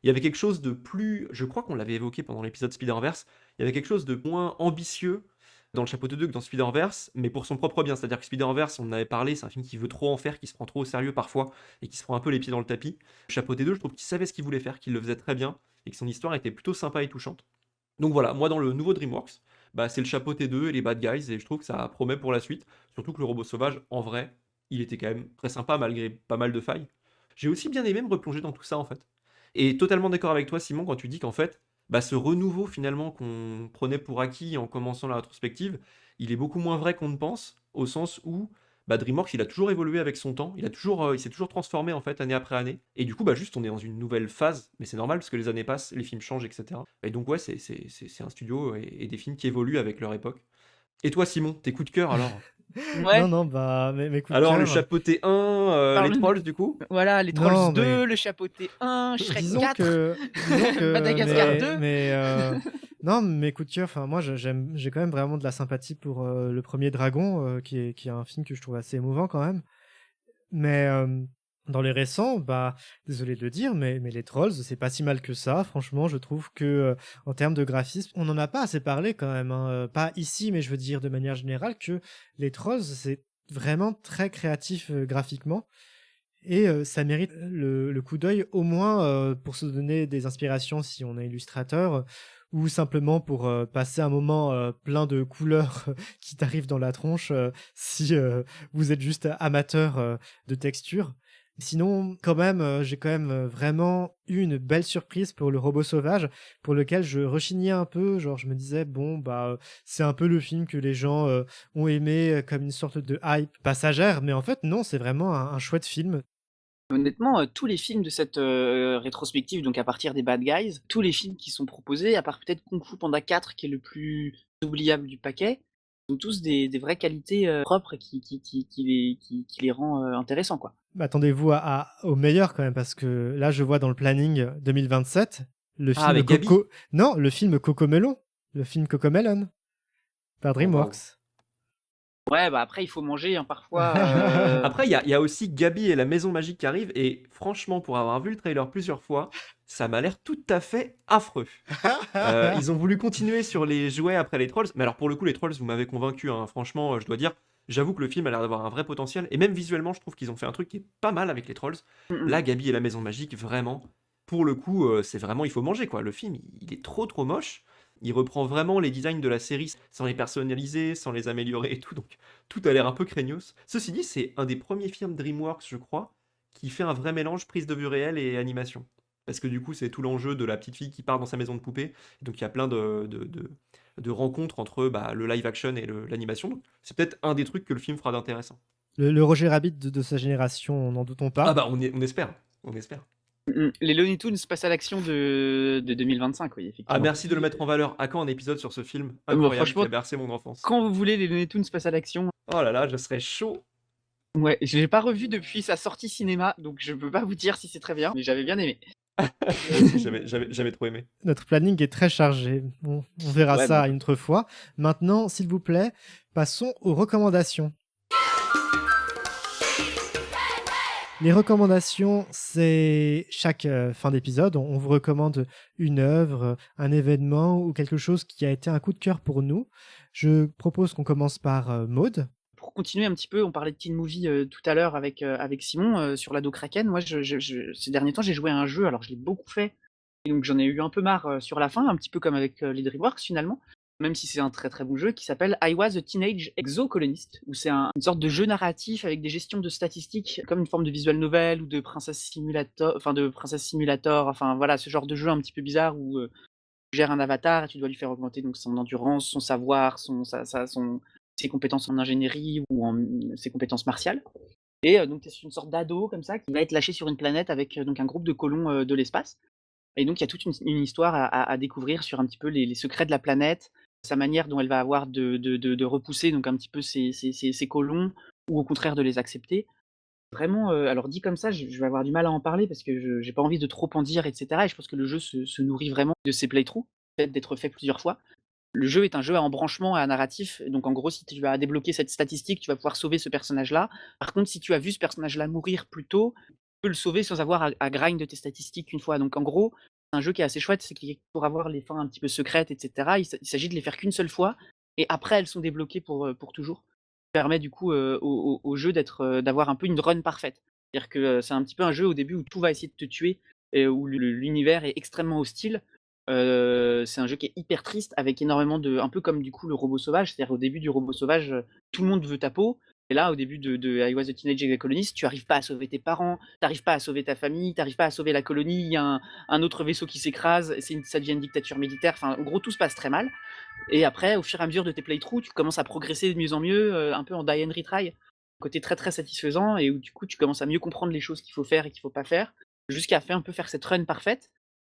Il y avait quelque chose de plus, je crois qu'on l'avait évoqué pendant l'épisode Spider-Verse, il y avait quelque chose de moins ambitieux dans le Chapeauté 2 que dans Spider-Verse, mais pour son propre bien. C'est-à-dire que Spider-Verse, on en avait parlé, c'est un film qui veut trop en faire, qui se prend trop au sérieux parfois, et qui se prend un peu les pieds dans le tapis. Chapeauté 2, je trouve qu'il savait ce qu'il voulait faire, qu'il le faisait très bien, et que son histoire était plutôt sympa et touchante. Donc voilà, moi dans le nouveau DreamWorks, bah, c'est le Chapeauté 2 et les Bad Guys, et je trouve que ça promet pour la suite. Surtout que le Robot Sauvage, en vrai, il était quand même très sympa malgré pas mal de failles. J'ai aussi bien aimé me replonger dans tout ça en fait. Et totalement d'accord avec toi, Simon, quand tu dis qu'en fait, bah, ce renouveau finalement qu'on prenait pour acquis en commençant la rétrospective, il est beaucoup moins vrai qu'on ne pense, au sens où bah, DreamWorks, il a toujours évolué avec son temps, il s'est toujours transformé en fait année après année. Et du coup, bah, juste on est dans une nouvelle phase, mais c'est normal parce que les années passent, les films changent, etc. Et donc ouais, c'est un studio et des films qui évoluent avec leur époque. Et toi, Simon, tes coups de cœur alors? Non, Ouais, non, bah, mes coups de Alors, le cœur. chapeauté 1, les parle trolls du coup? voilà, les Trolls Non, 2, mais Le Chapeauté 1, Shrek disons 4, que, disons que, Madagascar 2. non, mes coups de cœur. Enfin, moi, j'ai quand même vraiment de la sympathie pour le premier Dragon, qui est un film que je trouve assez émouvant quand même. Mais dans les récents, bah, désolé de le dire, mais les Trolls, c'est pas si mal que ça. Franchement, je trouve que en termes de graphisme, on n'en a pas assez parlé quand même, hein. Pas ici, mais je veux dire de manière générale que les Trolls, c'est vraiment très créatif graphiquement. Et ça mérite le coup d'œil, au moins pour se donner des inspirations si on est illustrateur, ou simplement pour passer un moment plein de couleurs qui t'arrivent dans la tronche si vous êtes juste amateur de texture. Sinon, quand même, j'ai quand même vraiment eu une belle surprise pour le robot sauvage, pour lequel je rechignais un peu. Genre, je me disais, bon, bah, c'est un peu le film que les gens ont aimé comme une sorte de hype passagère. Mais en fait, non, c'est vraiment un chouette film. Honnêtement, tous les films de cette, rétrospective, donc à partir des Bad Guys, tous les films qui sont proposés, à part peut-être Kung Fu Panda 4 qui est le plus oubliable du paquet, ont tous des vraies qualités, propres qui les rend, intéressants, quoi. Bah, attendez-vous au meilleur quand même, parce que là, je vois dans le planning 2027 le Ah, film avec Gabi? Coco. Non, le film Cocomelon. Le film Cocomelon par Oh, waouh. DreamWorks. Ouais, bah, après il faut manger, hein, parfois, Après, il y a aussi Gabi et la Maison Magique qui arrivent, et franchement, pour avoir vu le trailer plusieurs fois, ça m'a l'air tout à fait affreux. Ils ont voulu continuer sur les jouets après les Trolls, mais alors pour le coup, les Trolls, vous m'avez convaincu, hein. Franchement, je dois dire, j'avoue que le film a l'air d'avoir un vrai potentiel, et même visuellement, je trouve qu'ils ont fait un truc qui est pas mal avec les Trolls. mmh mh. Là, Gabi et la Maison Magique, vraiment, pour le coup, c'est vraiment, il faut manger, quoi. Le film, il est trop trop moche. Il reprend vraiment les designs de la série sans les personnaliser, sans les améliorer et tout, donc tout a l'air un peu craignos. Ceci dit, c'est un des premiers films DreamWorks, je crois, qui fait un vrai mélange prise de vue réelle et animation. Parce que du coup, c'est tout l'enjeu de la petite fille qui part dans sa maison de poupée. Donc il y a plein de rencontres entre bah, le live action et l'animation. Donc c'est peut-être un des trucs que le film fera d'intéressant. Le Roger Rabbit de sa génération, n'en doutons Ah pas. bah on espère, on espère. Les Looney Tunes passent à l'action de 2025, oui, Ah, effectivement. merci de le mettre en valeur. À quand un épisode sur ce film Bah, incroyable qui franchement, a bercé mon enfance? quand vous voulez, les Looney Tunes passent à l'action. Oh là là, je serais chaud. Ouais, je l'ai pas revu depuis sa sortie cinéma, donc je peux pas vous dire si c'est très bien, mais j'avais bien aimé. Moi aussi, j'avais trop aimé. Notre planning est très chargé. On verra Ouais, ça bah, une autre fois. Maintenant, s'il vous plaît, passons aux recommandations. Les recommandations, c'est chaque fin d'épisode, on vous recommande une œuvre, un événement ou quelque chose qui a été un coup de cœur pour nous. Je propose qu'on commence par Maud. pour continuer un petit peu, on parlait de teen movie, tout à l'heure avec Simon, sur l'Ado Kraken. Moi, ces derniers temps, j'ai joué à un jeu, alors je l'ai beaucoup fait et donc j'en ai eu un peu marre, sur la fin, un petit peu comme avec, les DreamWorks finalement, même si c'est un très, très bon jeu qui s'appelle I Was a Teenage Exocolonist, où c'est une sorte de jeu narratif avec des gestions de statistiques, comme une forme de visual novel ou de Princess Simulator, enfin voilà, ce genre de jeu un petit peu bizarre où, tu gères un avatar et tu dois lui faire augmenter donc son endurance, son savoir, ses compétences en ingénierie ou ses compétences martiales. Et donc tu es une sorte d'ado comme ça qui va être lâché sur une planète avec, donc un groupe de colons, de l'espace. Et donc il y a toute une histoire à découvrir sur un petit peu les secrets de la planète, sa manière dont elle va avoir de repousser donc un petit peu ses colons ou au contraire de les accepter. Vraiment, alors dit comme ça, je vais avoir du mal à en parler parce que je j'ai pas envie de trop en dire et cetera et je pense que le jeu se nourrit vraiment de ses playthroughs, le fait d'être fait plusieurs fois. Le jeu est un jeu à embranchement et à narratif, donc en gros, si tu vas débloquer cette statistique, tu vas pouvoir sauver ce personnage-là. Par contre, si tu as vu ce personnage-là mourir plus tôt, tu peux le sauver sans avoir à grind tes statistiques une fois. Donc en gros, c'est un jeu qui est assez chouette, c'est qu'il pour avoir les fins un petit peu secrètes et cetera, il s'agit de les faire qu'une seule fois et après elles sont débloquées pour toujours. Ça permet du coup, au jeu d'avoir un peu une run parfaite. C'est-à-dire que, c'est un petit peu un jeu au début où tout va essayer de te tuer et où l'univers est extrêmement hostile. C'est un jeu qui est hyper triste avec énormément de un peu comme du coup le robot sauvage, c'est-à-dire au début du robot sauvage, tout le monde veut ta peau et là au début de I Was a Teenage Colonist, tu arrives pas à sauver tes parents, tu arrives pas à sauver ta famille, tu arrives pas à sauver la colonie, il y a un autre vaisseau qui s'écrase, ça devient une dictature militaire, enfin en gros tout se passe très mal et après au fur et à mesure de tes playthroughs, tu commences à progresser de mieux en mieux, un peu en die and retry. côté très, très satisfaisant et où du coup, tu commences à mieux comprendre les choses qu'il faut faire et qu'il faut pas faire, jusqu'à faire un peu faire cette run parfaite.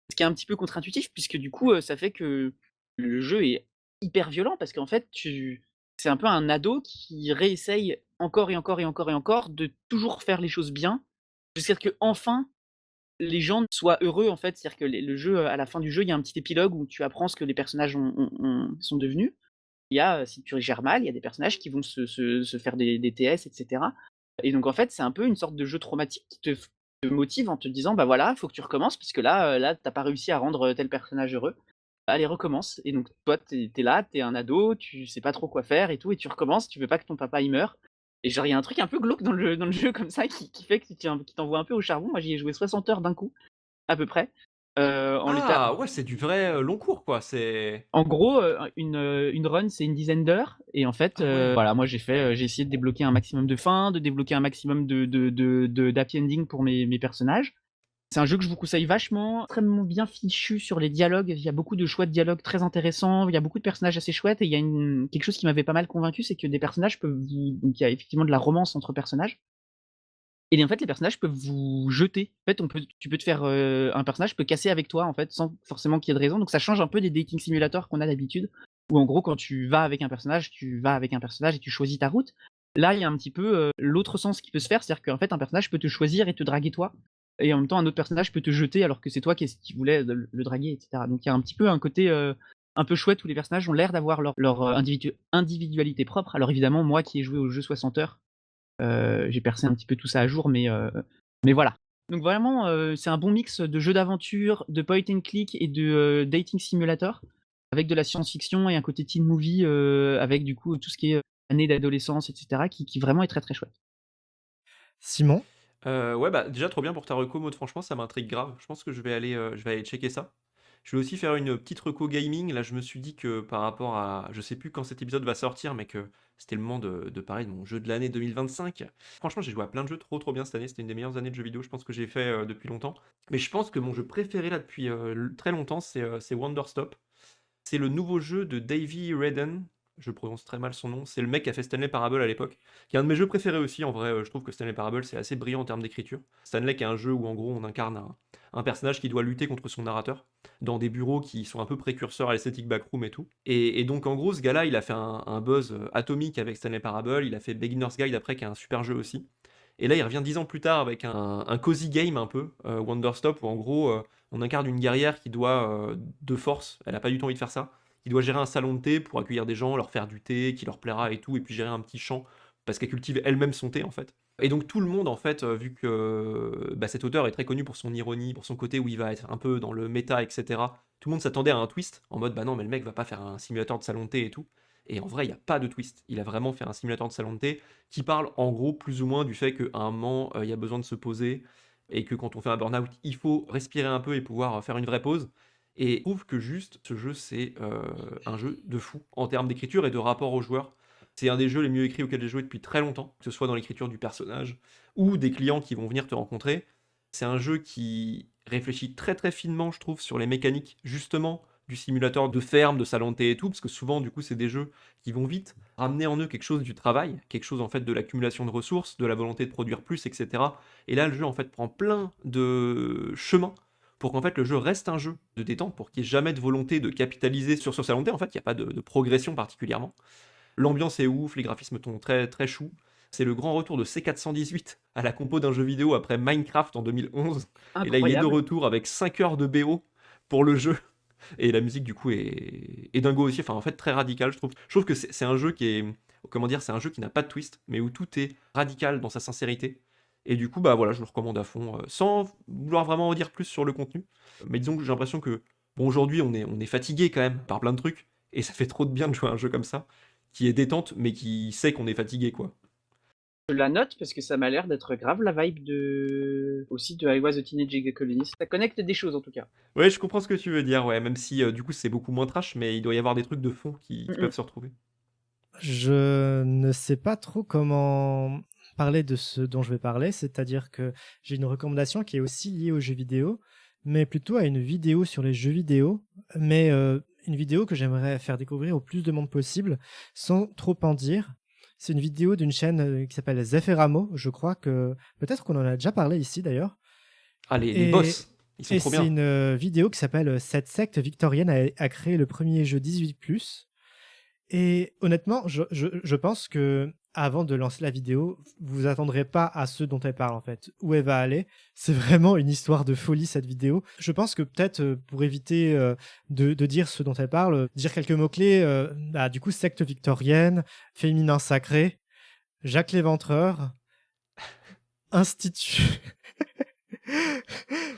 Ce qui est un petit peu contre-intuitif puisque du coup, ça fait que le jeu est hyper violent parce qu'en fait, c'est un peu un ado qui réessaye encore et encore et encore et encore de toujours faire les choses bien, jusqu'à ce qu'enfin les gens soient heureux en fait. C'est-à-dire que le jeu, à la fin du jeu, il y a un petit épilogue où tu apprends ce que les personnages sont devenus. Il y a, si tu gères mal, il y a des personnages qui vont se faire des TS et cetera et donc en fait, c'est un peu une sorte de jeu traumatique qui te motive en te disant: «Bah voilà, il faut que tu recommences parce que là, tu pas réussi à rendre, tel personnage heureux. Allez recommence» et donc toi, tu es là, tu es un ado, tu sais pas trop quoi faire et tout et tu recommences, tu veux pas que ton papa il meure et genre il y a un truc un peu glauque dans le jeu comme ça qui fait que qui t'envoie un peu au charbon. Moi, j'y ai joué 60 heures d'un coup, à peu près, en l'état. Ah ouais, c'est du vrai long cours, quoi. C'est. En gros, une run, c'est une dizaine d'heures et en fait, Ah ouais. voilà, moi j'ai essayé de débloquer un maximum de fins, de débloquer un maximum d'happy ending pour mes personnages. C'est un jeu que je vous conseille vachement, extrêmement bien fichu sur les dialogues. Il y a beaucoup de choix de dialogues très intéressants, il y a beaucoup de personnages assez chouettes et il y a quelque chose qui m'avait pas mal convaincu, c'est que des personnages peuvent vous donc il y a effectivement de la romance entre personnages et en fait, les personnages peuvent vous jeter. En fait, tu peux te faire, un personnage peut casser avec toi, en fait, sans forcément qu'il y ait de raison. Donc ça change un peu des dating simulators qu'on a d'habitude, où en gros, quand tu vas avec un personnage, tu vas avec un personnage et tu choisis ta route. Là, il y a un petit peu, l'autre sens qui peut se faire, c'est-à-dire qu'en fait, un personnage peut te choisir et te draguer toi et en même temps, un autre personnage peut te jeter alors que c'est toi qui voulais le draguer et cetera. Donc il y a un petit peu un côté, un peu chouette où les personnages ont l'air d'avoir leur individualité propre. Alors évidemment, moi qui ai joué au jeu 60 heures, j'ai percé un petit peu tout ça à jour, mais voilà. Donc vraiment, c'est un bon mix de jeux d'aventure, de point and click et de, dating simulator, avec de la science-fiction et un côté teen movie, avec du coup tout ce qui est, années d'adolescence et cetera qui vraiment est très, très chouette. Simon? Ouais, bah, déjà trop bien pour ta reco, Maud, franchement, ça m'intrigue grave. Je pense que je vais aller checker ça. Je vais aussi faire une petite reco gaming. Là, je me suis dit que par rapport à, je sais plus quand cet épisode va sortir, mais que c'était le moment de parler de mon jeu de l'année 2025. Franchement, j'ai joué à plein de jeux trop trop bien cette année. C'était une des meilleures années de jeux vidéo, je pense que j'ai fait depuis longtemps. Mais je pense que mon jeu préféré là depuis très longtemps, c'est Wonderstop. C'est le nouveau jeu de Davey Redden. Je prononce très mal son nom. C'est le mec qui a fait Stanley Parable à l'époque, qui est un de mes jeux préférés aussi. En vrai, je trouve que Stanley Parable, c'est assez brillant en termes d'écriture. Stanley, qui est un jeu où en gros on incarne un personnage qui doit lutter contre son narrateur dans des bureaux qui sont un peu précurseurs à l'esthétique backroom et tout. Et donc en gros, ce gars-là, il a fait un buzz atomique avec Stanley Parable. Il a fait Beginner's Guide après, qui est un super jeu aussi. Et là, il revient 10 ans plus tard avec un cozy game un peu, Wonderstop, où en gros, on incarne une guerrière qui doit, de force, elle a pas du tout envie de faire ça, qui doit gérer un salon de thé pour accueillir des gens, leur faire du thé qui leur plaira et tout, et puis gérer un petit champ, parce qu'elle cultive elle-même son thé en fait. Et donc tout le monde en fait, vu que bah, cet auteur est très connu pour son ironie, pour son côté où il va être un peu dans le méta, etc. Tout le monde s'attendait à un twist, en mode bah non mais le mec va pas faire un simulateur de salon de thé et tout. Et en vrai, il n'y a pas de twist. Il a vraiment fait un simulateur de salon de thé qui parle en gros plus ou moins du fait qu'à un moment, il y a besoin de se poser et que quand on fait un burn-out, il faut respirer un peu et pouvoir faire une vraie pause. Et je trouve que juste ce jeu, c'est un jeu de fou en termes d'écriture et de rapport aux joueurs. C'est un des jeux les mieux écrits auxquels j'ai joué depuis très longtemps, que ce soit dans l'écriture du personnage ou des clients qui vont venir te rencontrer. C'est un jeu qui réfléchit très très finement, je trouve, sur les mécaniques justement du simulateur de ferme, de salon de thé et tout, parce que souvent, du coup, c'est des jeux qui vont vite ramener en eux quelque chose du travail, quelque chose en fait de l'accumulation de ressources, de la volonté de produire plus, etc. Et là, le jeu en fait prend plein de chemins pour qu'en fait le jeu reste un jeu de détente, pour qu'il n'y ait jamais de volonté de capitaliser sur ce salon de thé. En fait, il n'y a pas de progression particulièrement. L'ambiance est ouf, les graphismes sont très très choux. C'est le grand retour de C418 à la compo d'un jeu vidéo après Minecraft en 2011. Et là, il est de Incroyable. retour avec 5 heures de BO pour le jeu. Et la musique, du coup, est dingo aussi. Enfin, en fait, très radical, je trouve. Je trouve que c'est un jeu qui est. Comment dire? C'est un jeu qui n'a pas de twist, mais où tout est radical dans sa sincérité. Et du coup, bah voilà, je le recommande à fond, sans vouloir vraiment en dire plus sur le contenu. Mais disons que j'ai l'impression que, bon, aujourd'hui, on est fatigué quand même par plein de trucs. Et ça fait trop de bien de jouer à un jeu comme ça, qui est détente, mais qui sait qu'on est fatigué, quoi. Je la note parce que ça m'a l'air d'être grave la vibe aussi de I Was a Teenage Colonist. Ça connecte des choses en tout cas. Ouais, je comprends ce que tu veux dire, ouais, même si du coup c'est beaucoup moins trash, mais il doit y avoir des trucs de fond qui Mmh peuvent mh. se retrouver. Je ne sais pas trop comment parler de ce dont je vais parler, c'est-à-dire que j'ai une recommandation qui est aussi liée aux jeux vidéo, mais plutôt à une vidéo sur les jeux vidéo, mais une vidéo que j'aimerais faire découvrir au plus de monde possible, sans trop en dire. C'est une vidéo d'une chaîne qui s'appelle Zefferamo. Je crois que peut-être qu'on en a déjà parlé ici d'ailleurs. Ah, les Et, boss, ils sont et trop c'est bien. une vidéo qui s'appelle Cette secte victorienne a créé le premier jeu 18+. Et honnêtement, je pense que avant de lancer la vidéo, vous attendrez pas à ce dont elle parle en fait, où elle va aller. C'est vraiment une histoire de folie cette vidéo. Je pense que peut-être pour éviter de dire ce dont elle parle, dire quelques mots-clés, du coup, secte victorienne, féminin sacré, Jacques l'Éventreur, institut,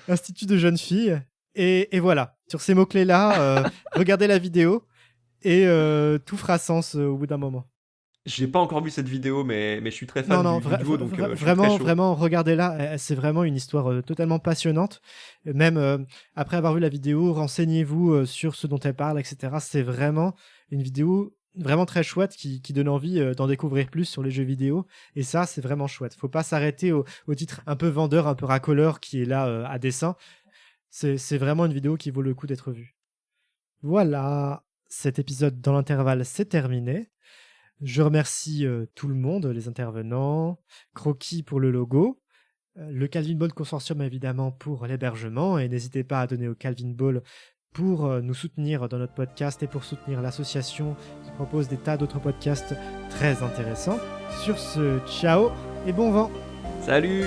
institut de jeunes filles. Et voilà, sur ces mots-clés-là, regardez la vidéo et tout fera sens au bout d'un moment. J'ai pas encore vu cette vidéo, mais je suis très Non, fan non, du duo, donc je suis très vraiment, chaud. vraiment, regardez-la. C'est vraiment une histoire totalement passionnante. Même après avoir vu la vidéo, renseignez-vous sur ce dont elle parle, etc. C'est vraiment une vidéo vraiment très chouette qui donne envie d'en découvrir plus sur les jeux vidéo. Et ça, c'est vraiment chouette. Faut pas s'arrêter au titre un peu vendeur, un peu racoleur qui est là à dessein. C'est vraiment une vidéo qui vaut le coup d'être vue. Voilà, cet épisode dans l'intervalle, c'est terminé. Je remercie tout le monde, les intervenants, Croquis pour le logo, le Calvin Ball Consortium évidemment pour l'hébergement, et n'hésitez pas à donner au Calvin Ball pour nous soutenir dans notre podcast et pour soutenir l'association qui propose des tas d'autres podcasts très intéressants. Sur ce, ciao et bon vent. Salut!